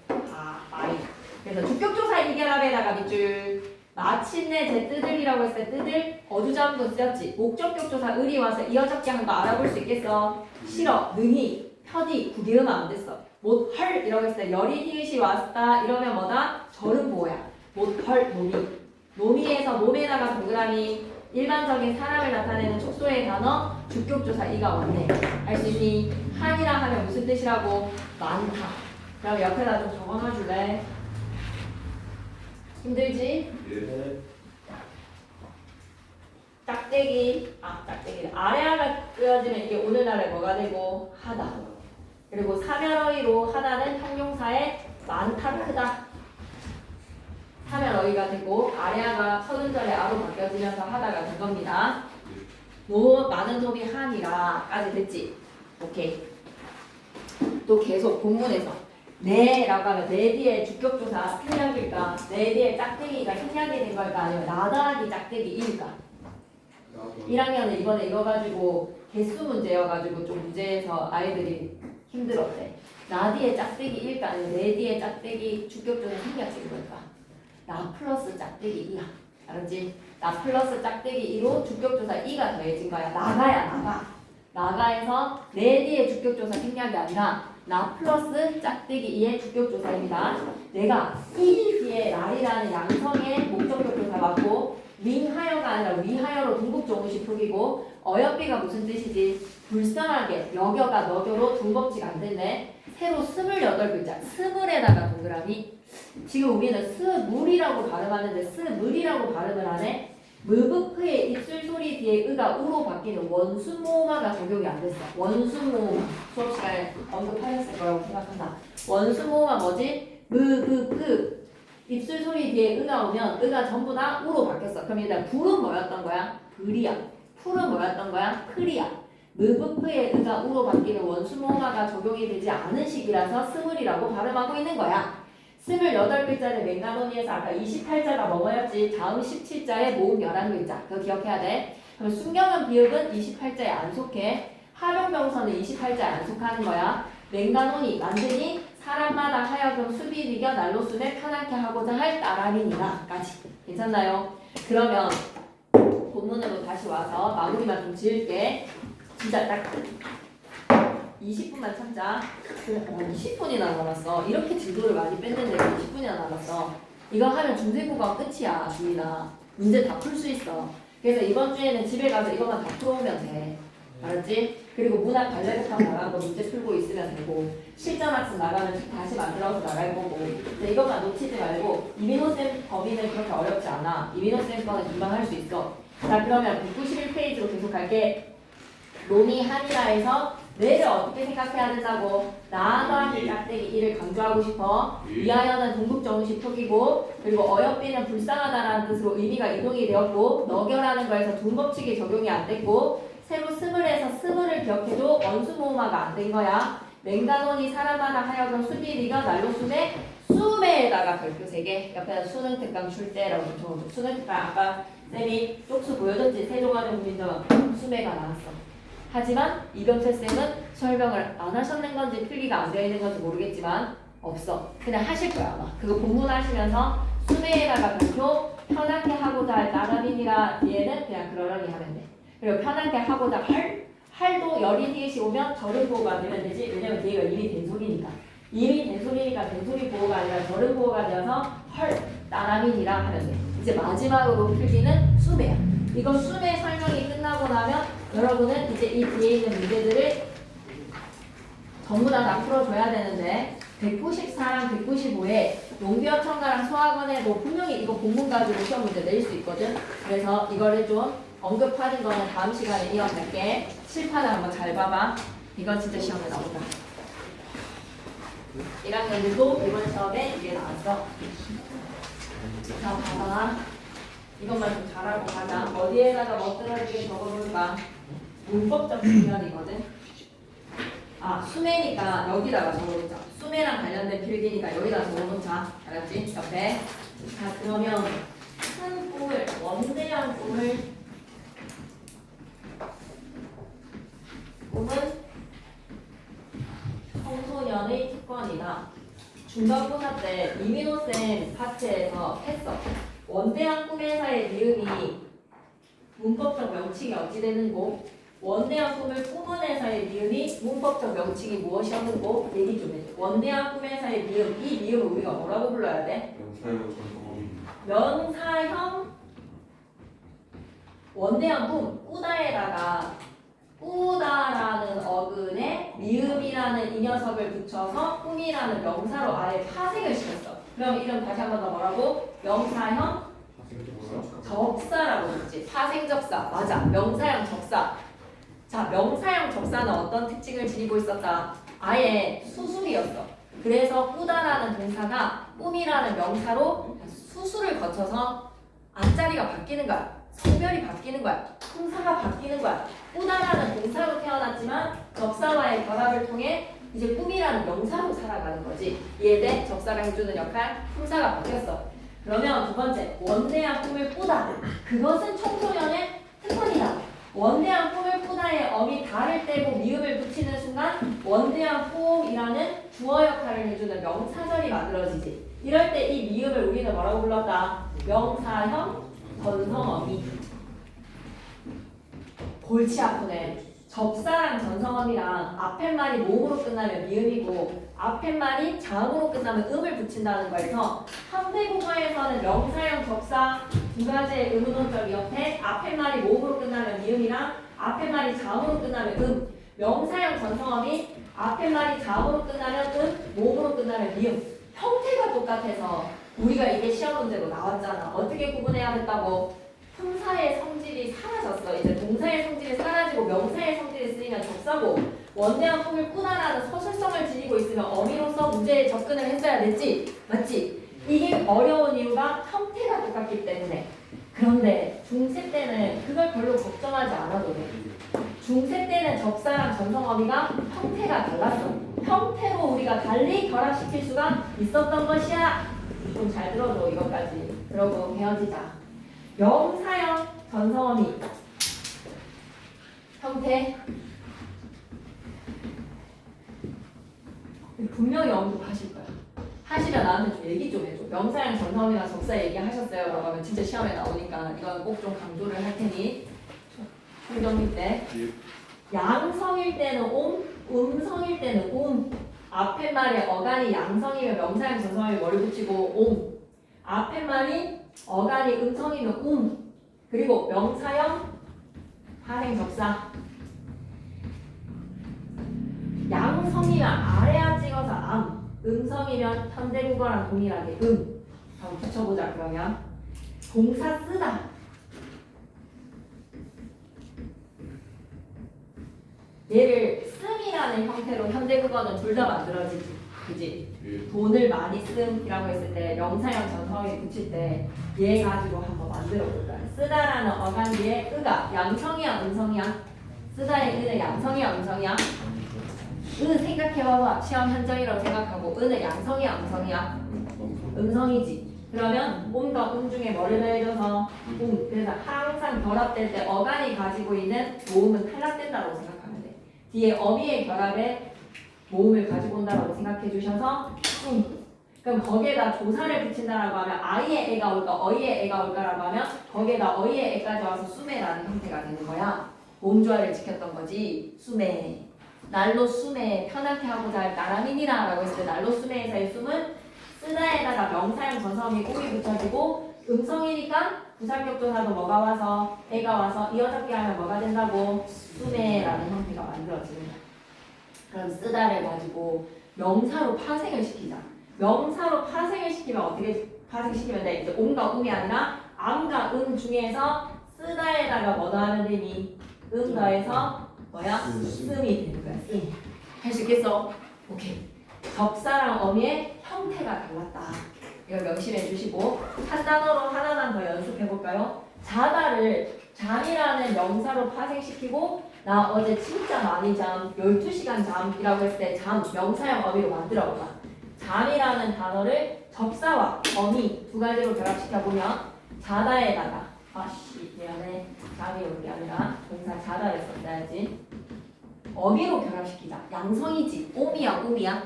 바이. 그래서 주격조사 이결합에다가 밑줄. 마침내 제 뜨들이라고 했을 때 뜨들 어두잠도 쓰였지. 목적격 조사 을이 와서 이어졌게 한 거 알아볼 수 있겠어? 싫어, 능히, 편이, 구기음은 안 됐어. 못 헐 이라고 했을 때 열이 히읗이 왔다 이러면 뭐다? 절음 보호야. 못 헐 노미. 노미에서 몸에다가 동그라미 일반적인 사람을 나타내는 촉소의 단어 주격조사 이가 왔네. 알 수 있니? 한이라 하면 무슨 뜻이라고? 많다. 그럼 옆에다 좀 적어놔 줄래? 힘들지? 예. 짝대기 아래하가 끄어지면 이게 오늘날에 뭐가 되고? 하다. 그리고 사면어휘로 하다는 형용사의 많다 크다 사면어휘가 되고 아래하가 서른절의 아로 바뀌어지면서 하다가 된 겁니다. 많은 놈이 한이라까지 됐지? 오케이. 또 계속 본문에서 네라고 하면 네 뒤에 주격조사 생략일까? 네 뒤에 짝대기가 생략이 된 걸까? 아니면 나다하기 짝대기일까? 1학년은 이번에 이거 가지고 개수 문제여가지고 좀 문제에서 아이들이 힘들었대. 나 뒤에 짝대기일까? 아니면 네 뒤에 짝대기 주격조사 생략인 걸까? 나 플러스 짝대기 2야. 알았지? 나 플러스 짝대기 2로 주격조사 2가 더해진 거야. 나가. 나가에서 네 뒤에 주격조사 생략이 아니라 나 플러스 짝대기 2의 주격조사입니다. 내가 이 뒤에 날이라는 양성의 목적격조사 맞고 윙하여가 아니라 위하여로 동국정우시 풀기고 어여삐가 무슨 뜻이지? 불쌍하게 여겨가 너겨로 동법칙 안 됐네. 새로 28글자 스물에다가 동그라미. 지금 우리는 스물이라고 발음하는데 스물이라고 발음을 하네. 무브크의 입술소리 뒤에 의가 우로 바뀌는 원순모음화가 적용이 안 됐어. 원순모음화 수업 시간에 언급하셨을 거라고 생각한다. 원순모음화 뭐지? 무브크 입술 소리 뒤에 으가 오면 으가 전부 다 우로 바뀌었어. 그럼 일단 불은 뭐였던 거야? 불이야. 풀은 뭐였던 거야? 풀이야. 무브프의 으가 우로 바뀌는 원수모음화가 적용이 되지 않은 식이라서 스물이라고 발음하고 있는 거야. 28글자를 맹가노니에서 아까 28자가 뭐였지? 다음 17자에 모음 11글자. 그거 기억해야 돼. 그럼 순경은 비읍은 28자에 안 속해. 하룡병선은 28자에 안 속하는 거야. 맹가노니 완전히 사람마다 하여금 수비 비겨 난로순에 편하게 하고자 할 따라린이다까지. 괜찮나요? 그러면 본문으로 다시 와서 마무리만 좀 지을게. 진짜 딱 20분만 참자. 20분이나 남았어. 이렇게 진도를 많이 뺐는데 20분이나 남았어. 이거 하면 중생고가 끝이야, 주인아. 문제 다 풀 수 있어. 그래서 이번 주에는 집에 가서 이것만 다 풀어오면 돼. 알았지? 그리고 문학 관련해서 나가는 거 문제 풀고 있으면 되고, 실전 학습 나가면 다시 만들어서 나갈 거고. 이것만 놓치지 말고, 이민호쌤 범위는 그렇게 어렵지 않아. 이민호쌤 거는 금방 할 수 있어. 자, 그러면 191페이지로 계속 갈게. 논의 한이라에서 뇌를 어떻게 생각해야 된다고? 나아가기 짝대기 1을 강조하고 싶어. 위하여는 동국정식 표기고, 그리고 어여삐는 불쌍하다라는 뜻으로 의미가 이동이 되었고, 너결하는 거에서 둔법칙이 적용이 안 됐고, 새로 스물에서 스물을 기억해도 원수모음화가 안 된 거야. 맹단원이 사람마다 하여금 수비리가 난로순에 수매에다가 별표 3개, 옆에다 수능 특강 출제라고 적어줘. 수능 특강 아까 쌤이 쪽수 보여줬지? 세종화된 국민정음 수매가 나왔어. 하지만 이병철 쌤은 설명을 안 하셨는 건지 필기가 안 되어 있는 건지 모르겠지만 없어. 그냥 하실 거야 아마. 그거 본문 하시면서 수매에다가 별표 편하게 하고자 할 따라빈이라 뒤에는 그냥 그러려니 하면 돼. 그리고 편하게 하고자 할도 열이 뒤에시 오면 절은 보호가 되면 되지. 왜냐면 뒤에가 이미 된 소리니까. 이미 된 소리니까 된 소리 보호가 아니라 절은 보호가 되어서 헐 따라빈이라 하면 돼. 이제 마지막으로 필기는 수매야. 이거 수매 설명이 끝나고 나면 여러분은 이제 이 뒤에 있는 문제들을 전부 다 풀어줘야 되는데 194랑 195에 농비어 첨가랑 소학원에도 분명히 이거 본문 가지고 시험 문제 낼 수 있거든. 그래서 이거를 좀 언급하는 거는 다음 시간에 이어갈게. 칠판을 한번 잘 봐봐. 이건 진짜 시험에 나온다. 1학년들도 이번 시험에 이게 나왔어. 자, 봐봐. 이것만 좀 잘하고 가자. 어디에다가 멋들어지게 적어볼까? 문법적 측면이거든. 아, 수매니까 여기다가 적어놓자. 수매랑 관련된 필기니까 여기다 적어놓자. 알았지? 옆에. 자, 그러면 큰 꿈을, 원대한 꿈은 청소년의 특권이다. 중간고사 때 이민호쌤 파트에서 했어. 원대한 꿈회사의 니은이 문법적 명칭이 어찌 되는고, 원대한 꿈을 꾸는 회사의 니은이 문법적 명칭이 무엇이었는고 얘기 좀 해줘. 원대한 꿈회사의 니은, 이 니은을 우리가 뭐라고 불러야 돼? 명사형 원대한 꿈, 꾸다에다가 꾸다라는 어근에 미음이라는 이 녀석을 붙여서 꿈이라는 명사로 아예 파생을 시켰어. 그럼 이름 다시 한 번 더 뭐라고? 명사형 접사라고 했지. 파생접사. 맞아. 명사형 접사. 자, 명사형 접사는 어떤 특징을 지니고 있었다? 아예 수술이었어. 그래서 꾸다라는 동사가 꿈이라는 명사로 수술을 거쳐서 앞자리가 바뀌는 거야. 성별이 바뀌는 거야. 품사가 바뀌는 거야. 꾸다라는 동사로 태어났지만 접사와의 결합을 통해 이제 꿈이라는 명사로 살아가는 거지. 이해돼? 접사가 해주는 역할, 품사가 바뀌었어. 그러면 두 번째, 원대한 꿈을 꾸다. 그것은 청소년의 특권이다. 원대한 꿈을 꾸다의 어미 다를 떼고 미음을 붙이는 순간 원대한 꿈이라는 주어 역할을 해주는 명사절이 만들어지지. 이럴 때 이 미음을 우리는 뭐라고 불렀다? 명사형 전성어미. 골치 아프네. 접사랑 전성어미랑 앞에 말이 모음으로 끝나면 미음이고 앞에 말이 자음으로 끝나면 음을 붙인다는 거에서 현대국어에서는 명사형 접사 두 가지의 의문문적 옆에 앞에 말이 모음으로 끝나면 미음이랑 앞에 말이 자음으로 끝나면 명사형 전성어미 앞에 말이 자음으로 끝나면 모음으로 끝나면 미음. 형태가 똑같아서 우리가 이게 시험 문제로 나왔잖아. 어떻게 구분해야겠다고? 품사의 성질이 사라졌어. 이제 동사의 성질이 사라지고 명사의 성질이 쓰이면 접사고, 원대한 꿈을 꾸다라는 서술성을 지니고 있으면 어미로서 문제에 접근을 했어야 됐지. 맞지? 이게 어려운 이유가 형태가 똑같기 때문에. 그런데 중세 때는 그걸 별로 걱정하지 않아도 돼. 중세 때는 접사랑 전성어미가 형태가 달랐어. 형태로 우리가 달리 결합시킬 수가 있었던 것이야. 좀 잘 들어줘 이것까지. 그러고 헤어지자. 명사형 전성어미 형태 분명히 언급하실 거야. 하시면 나한테 좀 얘기 좀 해줘. 명사형 전성어미랑 접사 얘기하셨어요? 라고 하면 진짜 시험에 나오니까 이건 꼭 좀 강조를 할 테니 총정리 때 양성일 때는 옴, 음성일 때는 옴. 앞에 말에 어간이 양성이면 명사형 전성어미 머리 붙이고 옴. 앞에 말이 어간이 음성이면 옴. 그리고 명사형 파생 접사 양성이면 아래야 찍어서 암. 음성이면 현대국어랑 동일하게 한번 붙여보자. 그러면 동사 쓰다 얘를 씀이라는 형태로 현대국어는 둘 다 만들어지지. 그지? 돈을 많이 씀이라고 했을 때 명사형 전성에 붙일 때 얘 가지고 한번 만들어 볼까요? 쓰다라는 어간 뒤에 으가 양성이야 음성이야? 쓰다의 으는 양성이야 음성이야? 으 생각해봐봐. 시험 현장이라고 생각하고 으는 양성이야 음성이야? 음성이지. 그러면 옴과 음 중에 뭐를 더해줘서 그래서 항상 결합될 때 어간이 가지고 있는 모음은 탈락된다고 생각하면 돼. 뒤에 어미의 결합에 모음을 가지고 온다고 생각해 주셔서 그럼 거기에다 조사를 붙인다라고 하면 아이의 애가 올까 어이의 애가 올까라고 하면 거기에다 어이의 애까지 와서 수매라는 형태가 되는 거야. 몸조화를 지켰던 거지. 수매 날로 수매 편하게 하고자 할 나라민이라 라고 했을 때 날로 수매에서의 숨은 쓰다에다가 명사형 전성이 꽁이 붙여지고 음성이니까 부사격조사도 뭐가 와서 애가 와서 이어잡기 하면 뭐가 된다고 수매라는 형태가 만들어지는 거야. 그럼 쓰다를 가지고 명사로 파생을 시키자. 명사로 파생을 시키면 어떻게 파생시키면 돼? 이제 옴과 음이 아니라 암과 중에서 쓰다에다가 뭐 더하면 되니? 더해서 뭐야? 씀이 되는 거야. 씀. 할 수 있겠어? 오케이. 접사랑 어미의 형태가 달랐다. 이걸 명심해 주시고 한 단어로 하나만 더 연습해 볼까요? 자다를 잠이라는 명사로 파생시키고 나 어제 진짜 많이 잠 12시간 잠이라고 했을 때 잠 명사형 어미로 만들어 볼까? 잠이라는 단어를 접사와 어미 두 가지로 결합시켜보면 자다에다가 미안해 잠이 올 게 아니라 동사 자다였었어야지 어미로 결합시키자. 양성이지. 옴이야 음이야?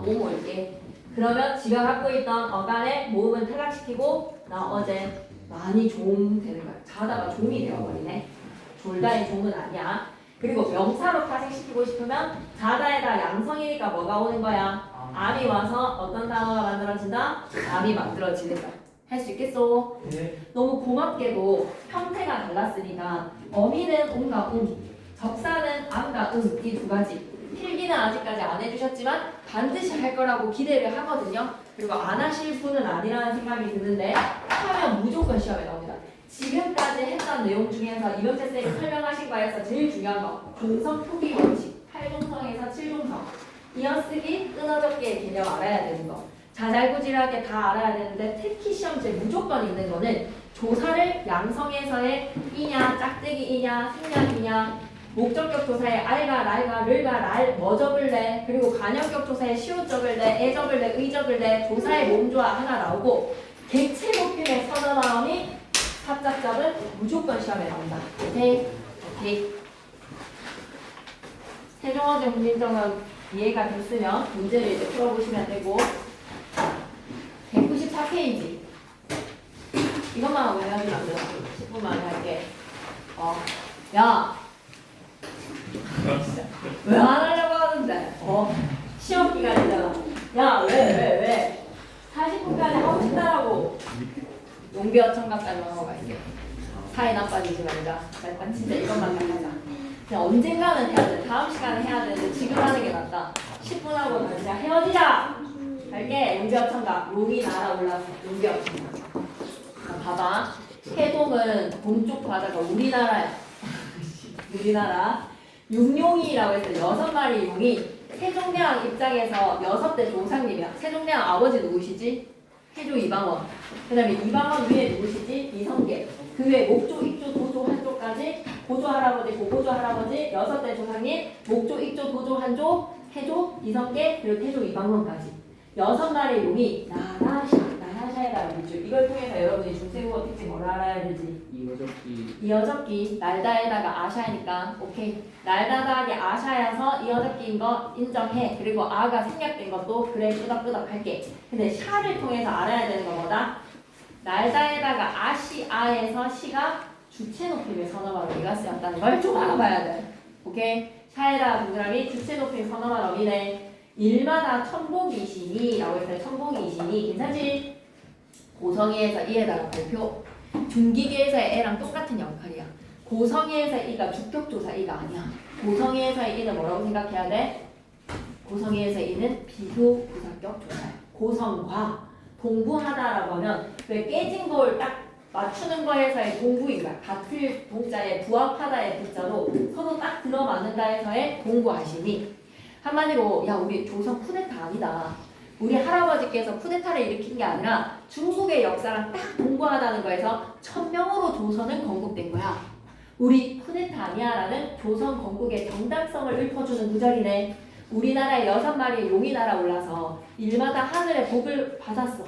옴 올게. 그러면 지가 갖고 있던 어간의 모음은 탈락시키고 나 어제 많이 좀 되는 거야. 자다가 좀이 되어버리네. 졸다의 좀은 아니야. 그리고 명사로 파생시키고 싶으면 자다에다 양성이니까 뭐가 오는 거야? 암이 와서 어떤 단어가 만들어진다? 암이 만들어지는 거야. 할 수 있겠어? 네. 너무 고맙게도 형태가 달랐으니까 어미는 옴과 접사는 암과 이 두 가지. 필기는 아직까지 안 해주셨지만 반드시 할 거라고 기대를 하거든요. 그리고 안 하실 분은 아니라는 생각이 드는데 하면 무조건 시험에 나옵니다. 지금까지 했던 내용 중에서 이명재 쌤이 설명하신 거에서 제일 중요한 거 종성 표기 원칙 8종성에서 7종성 이어쓰기 끊어적기의 개념 알아야 되는 거 자잘구질하게 다 알아야 되는데 특히 시험지에 무조건 있는 거는 조사를 양성에서의 이냐 짝대기이냐 생략이냐 목적격 조사에 알가 랄가 를가 랄 뭐 적을래 그리고 간역격 조사에 시옷 적을래 애 적을래 의 적을래 조사의 몸조화 하나 나오고 객체 높임의 서다나옴이 합작잡은 무조건 시험에 나온다. 오케이? 오케이. 세종어제 국민정은 이해가 됐으면 문제를 이제 풀어보시면 되고 194페이지 이것만 하고 해야지 안 되나? 10분 만에 할게. 야! 왜 안 하려고 하는데? 시험 기간이잖아. 야, 왜? 40분까지 하고 싶다라고. 용비어 청각까지만 하고 갈게. 사이 나빠지지 말자. 일단 진짜 이것만 딱 하자. 그냥 언젠가는 해야 돼. 다음 시간에 해야 되는데 지금 하는 게 낫다. 10분 하고 다시 헤어지자! 갈게. 용비어 청각. 용이 날아올라서 용비어 청각. 봐봐. 세동은 동쪽 바다가 우리나라야. 우리나라. 육룡이라고 해서 6마리 용이 세종대왕 입장에서 6대 조상님이야. 세종대왕 아버지 누구시지? 태조 이방원. 그 다음에 이방원 위에 누구시지? 이성계. 그 외에 목조, 익조, 도조, 한조까지 고조 할아버지, 고고조 할아버지 6대 조상님, 목조, 익조, 도조, 한조, 태조, 이성계, 그리고 태조 이방원까지 6마리의 용이 나라샤에다가 밑줄. 이걸 통해서 여러분이 중세국어 특징 뭐를 알아야 되지? 이어적기. 날다에다가 아샤니까 오케이. 날다다하게 아샤여서 이어적기인 거 인정해. 그리고 아가 생략된 것도 그래 끄덕끄덕 할게. 근데 샤를 통해서 알아야 되는 거 뭐다? 날다에다가 아시아에서 시가 주체 높임의 선어말 어미가 쓰였다는 걸 좀 알아봐야 돼. 오케이. 샤에다가 동그라미 주체 높임 선어말 어미네. 일마다 천복이시니 라고 했어요. 천복이시니 괜찮지? 고성의에서 이에다가 발표. 중기계에서의 에랑 똑같은 역할이야. 고성의에서의 이가 주격조사 이가 아니야. 고성의에서의 이는 뭐라고 생각해야 돼? 고성의에서의 이는 비교 부사격 조사야. 고성과 동부하다라고 하면 왜 깨진 걸 딱 맞추는 거에서의 동부인 거야. 같은 동자에 부합하다의 부자로 서로 딱 들어맞는다 해서의 동부하시니. 한마디로 야 우리 조선 쿠데타 아니다. 우리 할아버지께서 쿠데타를 일으킨 게 아니라 중국의 역사랑 딱 동거하다는 거에서 1000명으로 조선은 건국된 거야. 우리 쿠데타 아니야 라는 조선 건국의 정당성을 읊어주는 구절이네. 우리나라에 6마리의 용이 날아올라서 일마다 하늘의 복을 받았어.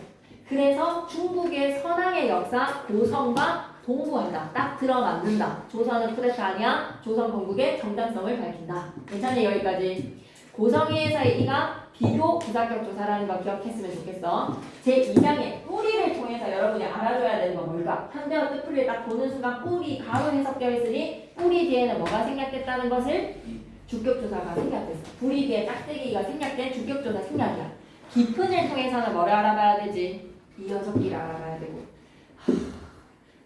그래서 중국의 선왕의 역사 고성과 동부한다. 딱 들어맞는다. 조선은 쿠데타 아니야. 조선 건국의 정당성을 밝힌다. 괜찮니 여기까지? 고성의에서의 이가 비교 부사격 조사라는 거 기억했으면 좋겠어. 제2장의 뿌리를 통해서 여러분이 알아줘야 되는 건 뭘까? 현대어 뜻풀이를 딱 보는 순간 뿌리, 가로 해석되어 있으니 뿌리 뒤에는 뭐가 생략됐다는 것을? 주격조사가 생략됐어. 뿌리 뒤에 짝대기가 생략된 주격조사 생략이야. 깊은을 통해서는 뭐를 알아봐야 되지? 이어적기를 알아봐야 되고.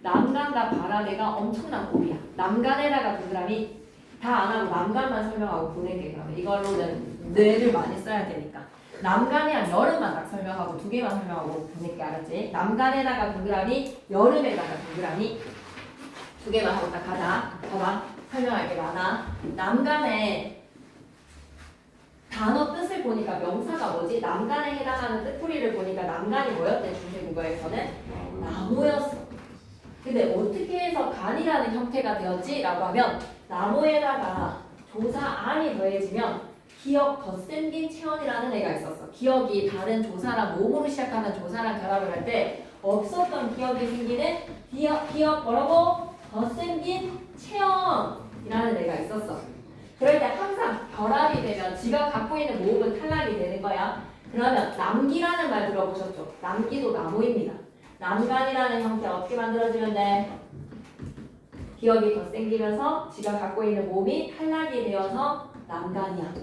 남간과 바라대가 엄청난 곱이야. 남간에다가 동그라미 다 안 하고 남간만 설명하고 보낼게. 그러면 이걸로는 뇌를 많이 써야 되니까. 남간이랑 여름만 딱 설명하고 2개만 설명하고 보낼게. 알았지? 남간에다가 동그라미, 여름에다가 동그라미 2개만 하고 딱 가자. 봐봐. 설명할 게 많아. 남간에 단어 뜻을 보니까 명사가 뭐지? 남간에 해당하는 뜻풀이를 보니까 남간이 뭐였대? 중세국어에서는 나무였어. 근데 어떻게 해서 간이라는 형태가 되었지? 라고 하면 나무에다가 조사 안이 더해지면 기억 덧생긴 체언이라는 애가 있었어. 기억이 다른 조사랑 몸으로 시작하는 조사랑 결합을 할 때 없었던 기억이 생기는 기억 뭐라고? 덧생긴 체언이라는 애가 있었어. 그럴 때 항상 결합이 되면 지가 갖고 있는 모음은 탈락이 되는 거야. 그러면 남기라는 말 들어보셨죠? 남기도 나무입니다. 남간이라는 형태 어떻게 만들어지면 돼? 기억이 더 생기면서 지가 갖고 있는 몸이 탈락이 되어서 남간이야.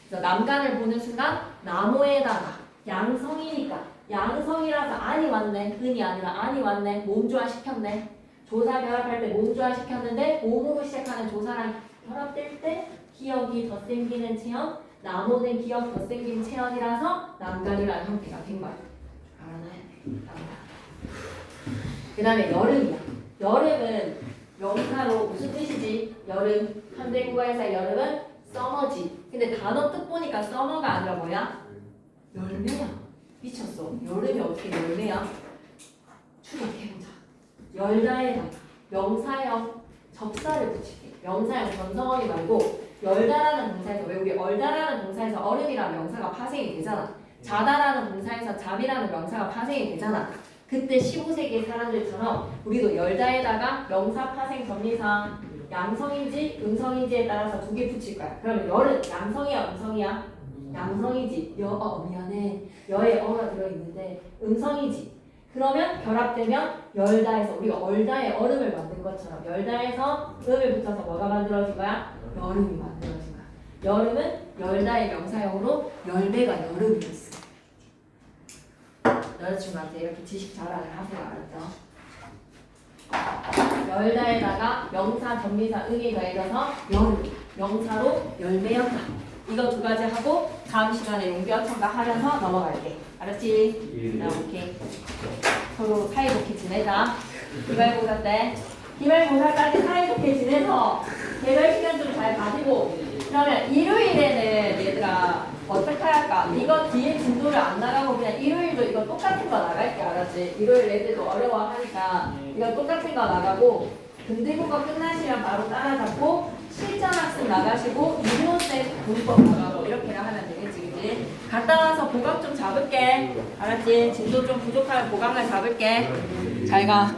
그래서 남간을 보는 순간 나무에다가 양성이니까 양성이라서 안이 왔네. 은이 아니라 안이 왔네. 몸조화 시켰네. 조사 결합할 때 몸조화 시켰는데 몸으로 시작하는 조사랑 결합될 때 기억이 더 생기는 체험, 나무는 기억 더 생긴 체험이라서 남간이라는 형태가 된 거야. 알아놔야 돼. 남간. 그 다음에 여름이야. 여름은 명사로 무슨 뜻이지? 여름. 현대국어에서 여름은 서머지. 근데 단어 뜻 보니까 서머가 아니라 뭐야? 열매야. 미쳤어. 여름이 어떻게 열매야? 추적해보자. 열다에다가 명사형 접사를 붙일게. 명사형 전성어미 말고 열다라는 동사에서 왜 우리 얼다라는 동사에서 얼음이라는 명사가 파생이 되잖아. 자다라는 동사에서 잠이라는 명사가 파생이 되잖아. 그때 15세기 사람들처럼 우리도 열다에다가 명사 파생 전미사 양성인지 음성인지에 따라서 2개 붙일 거야. 그러면 열은 양성이야 음성이야? 양성이지. 미안해. 여에 어가 들어있는데 음성이지. 그러면 결합되면 열다에서 우리가 얼다에 얼음을 만든 것처럼 열다에서 음을 붙여서 뭐가 만들어진 거야? 여름이 만들어진 거야. 여름은 열다의 명사형으로 열매가 여름이었어. 여자친구한테 이렇게 지식 자랑을 하세요. 알았죠? 열다에다가 명사, 전미사, 응이 더해져서 여름, 명사로 열매였다. 이거 2가지 하고 다음 시간에 용비어 첨가하면서 넘어갈게. 알았지? 자, 오케이. 서로 사이좋게 지내자. 기말고사 때 기말고사까지 사이좋게 지내서 개별 시간 좀 잘 가지고 그러면 일요일에는 얘들아 똑같은 거 나갈게 알았지? 일요일 애들도 어려워하니까 이거 똑같은 거 나가고 근대국어 끝나시면 바로 따라잡고 실전 학습 나가시고 이모쌤 문법 나가고 이렇게 하면 되겠지 그치? 갔다 와서 보강 좀 잡을게 알았지? 진도 좀 부족하면 보강을 잡을게 잘 가.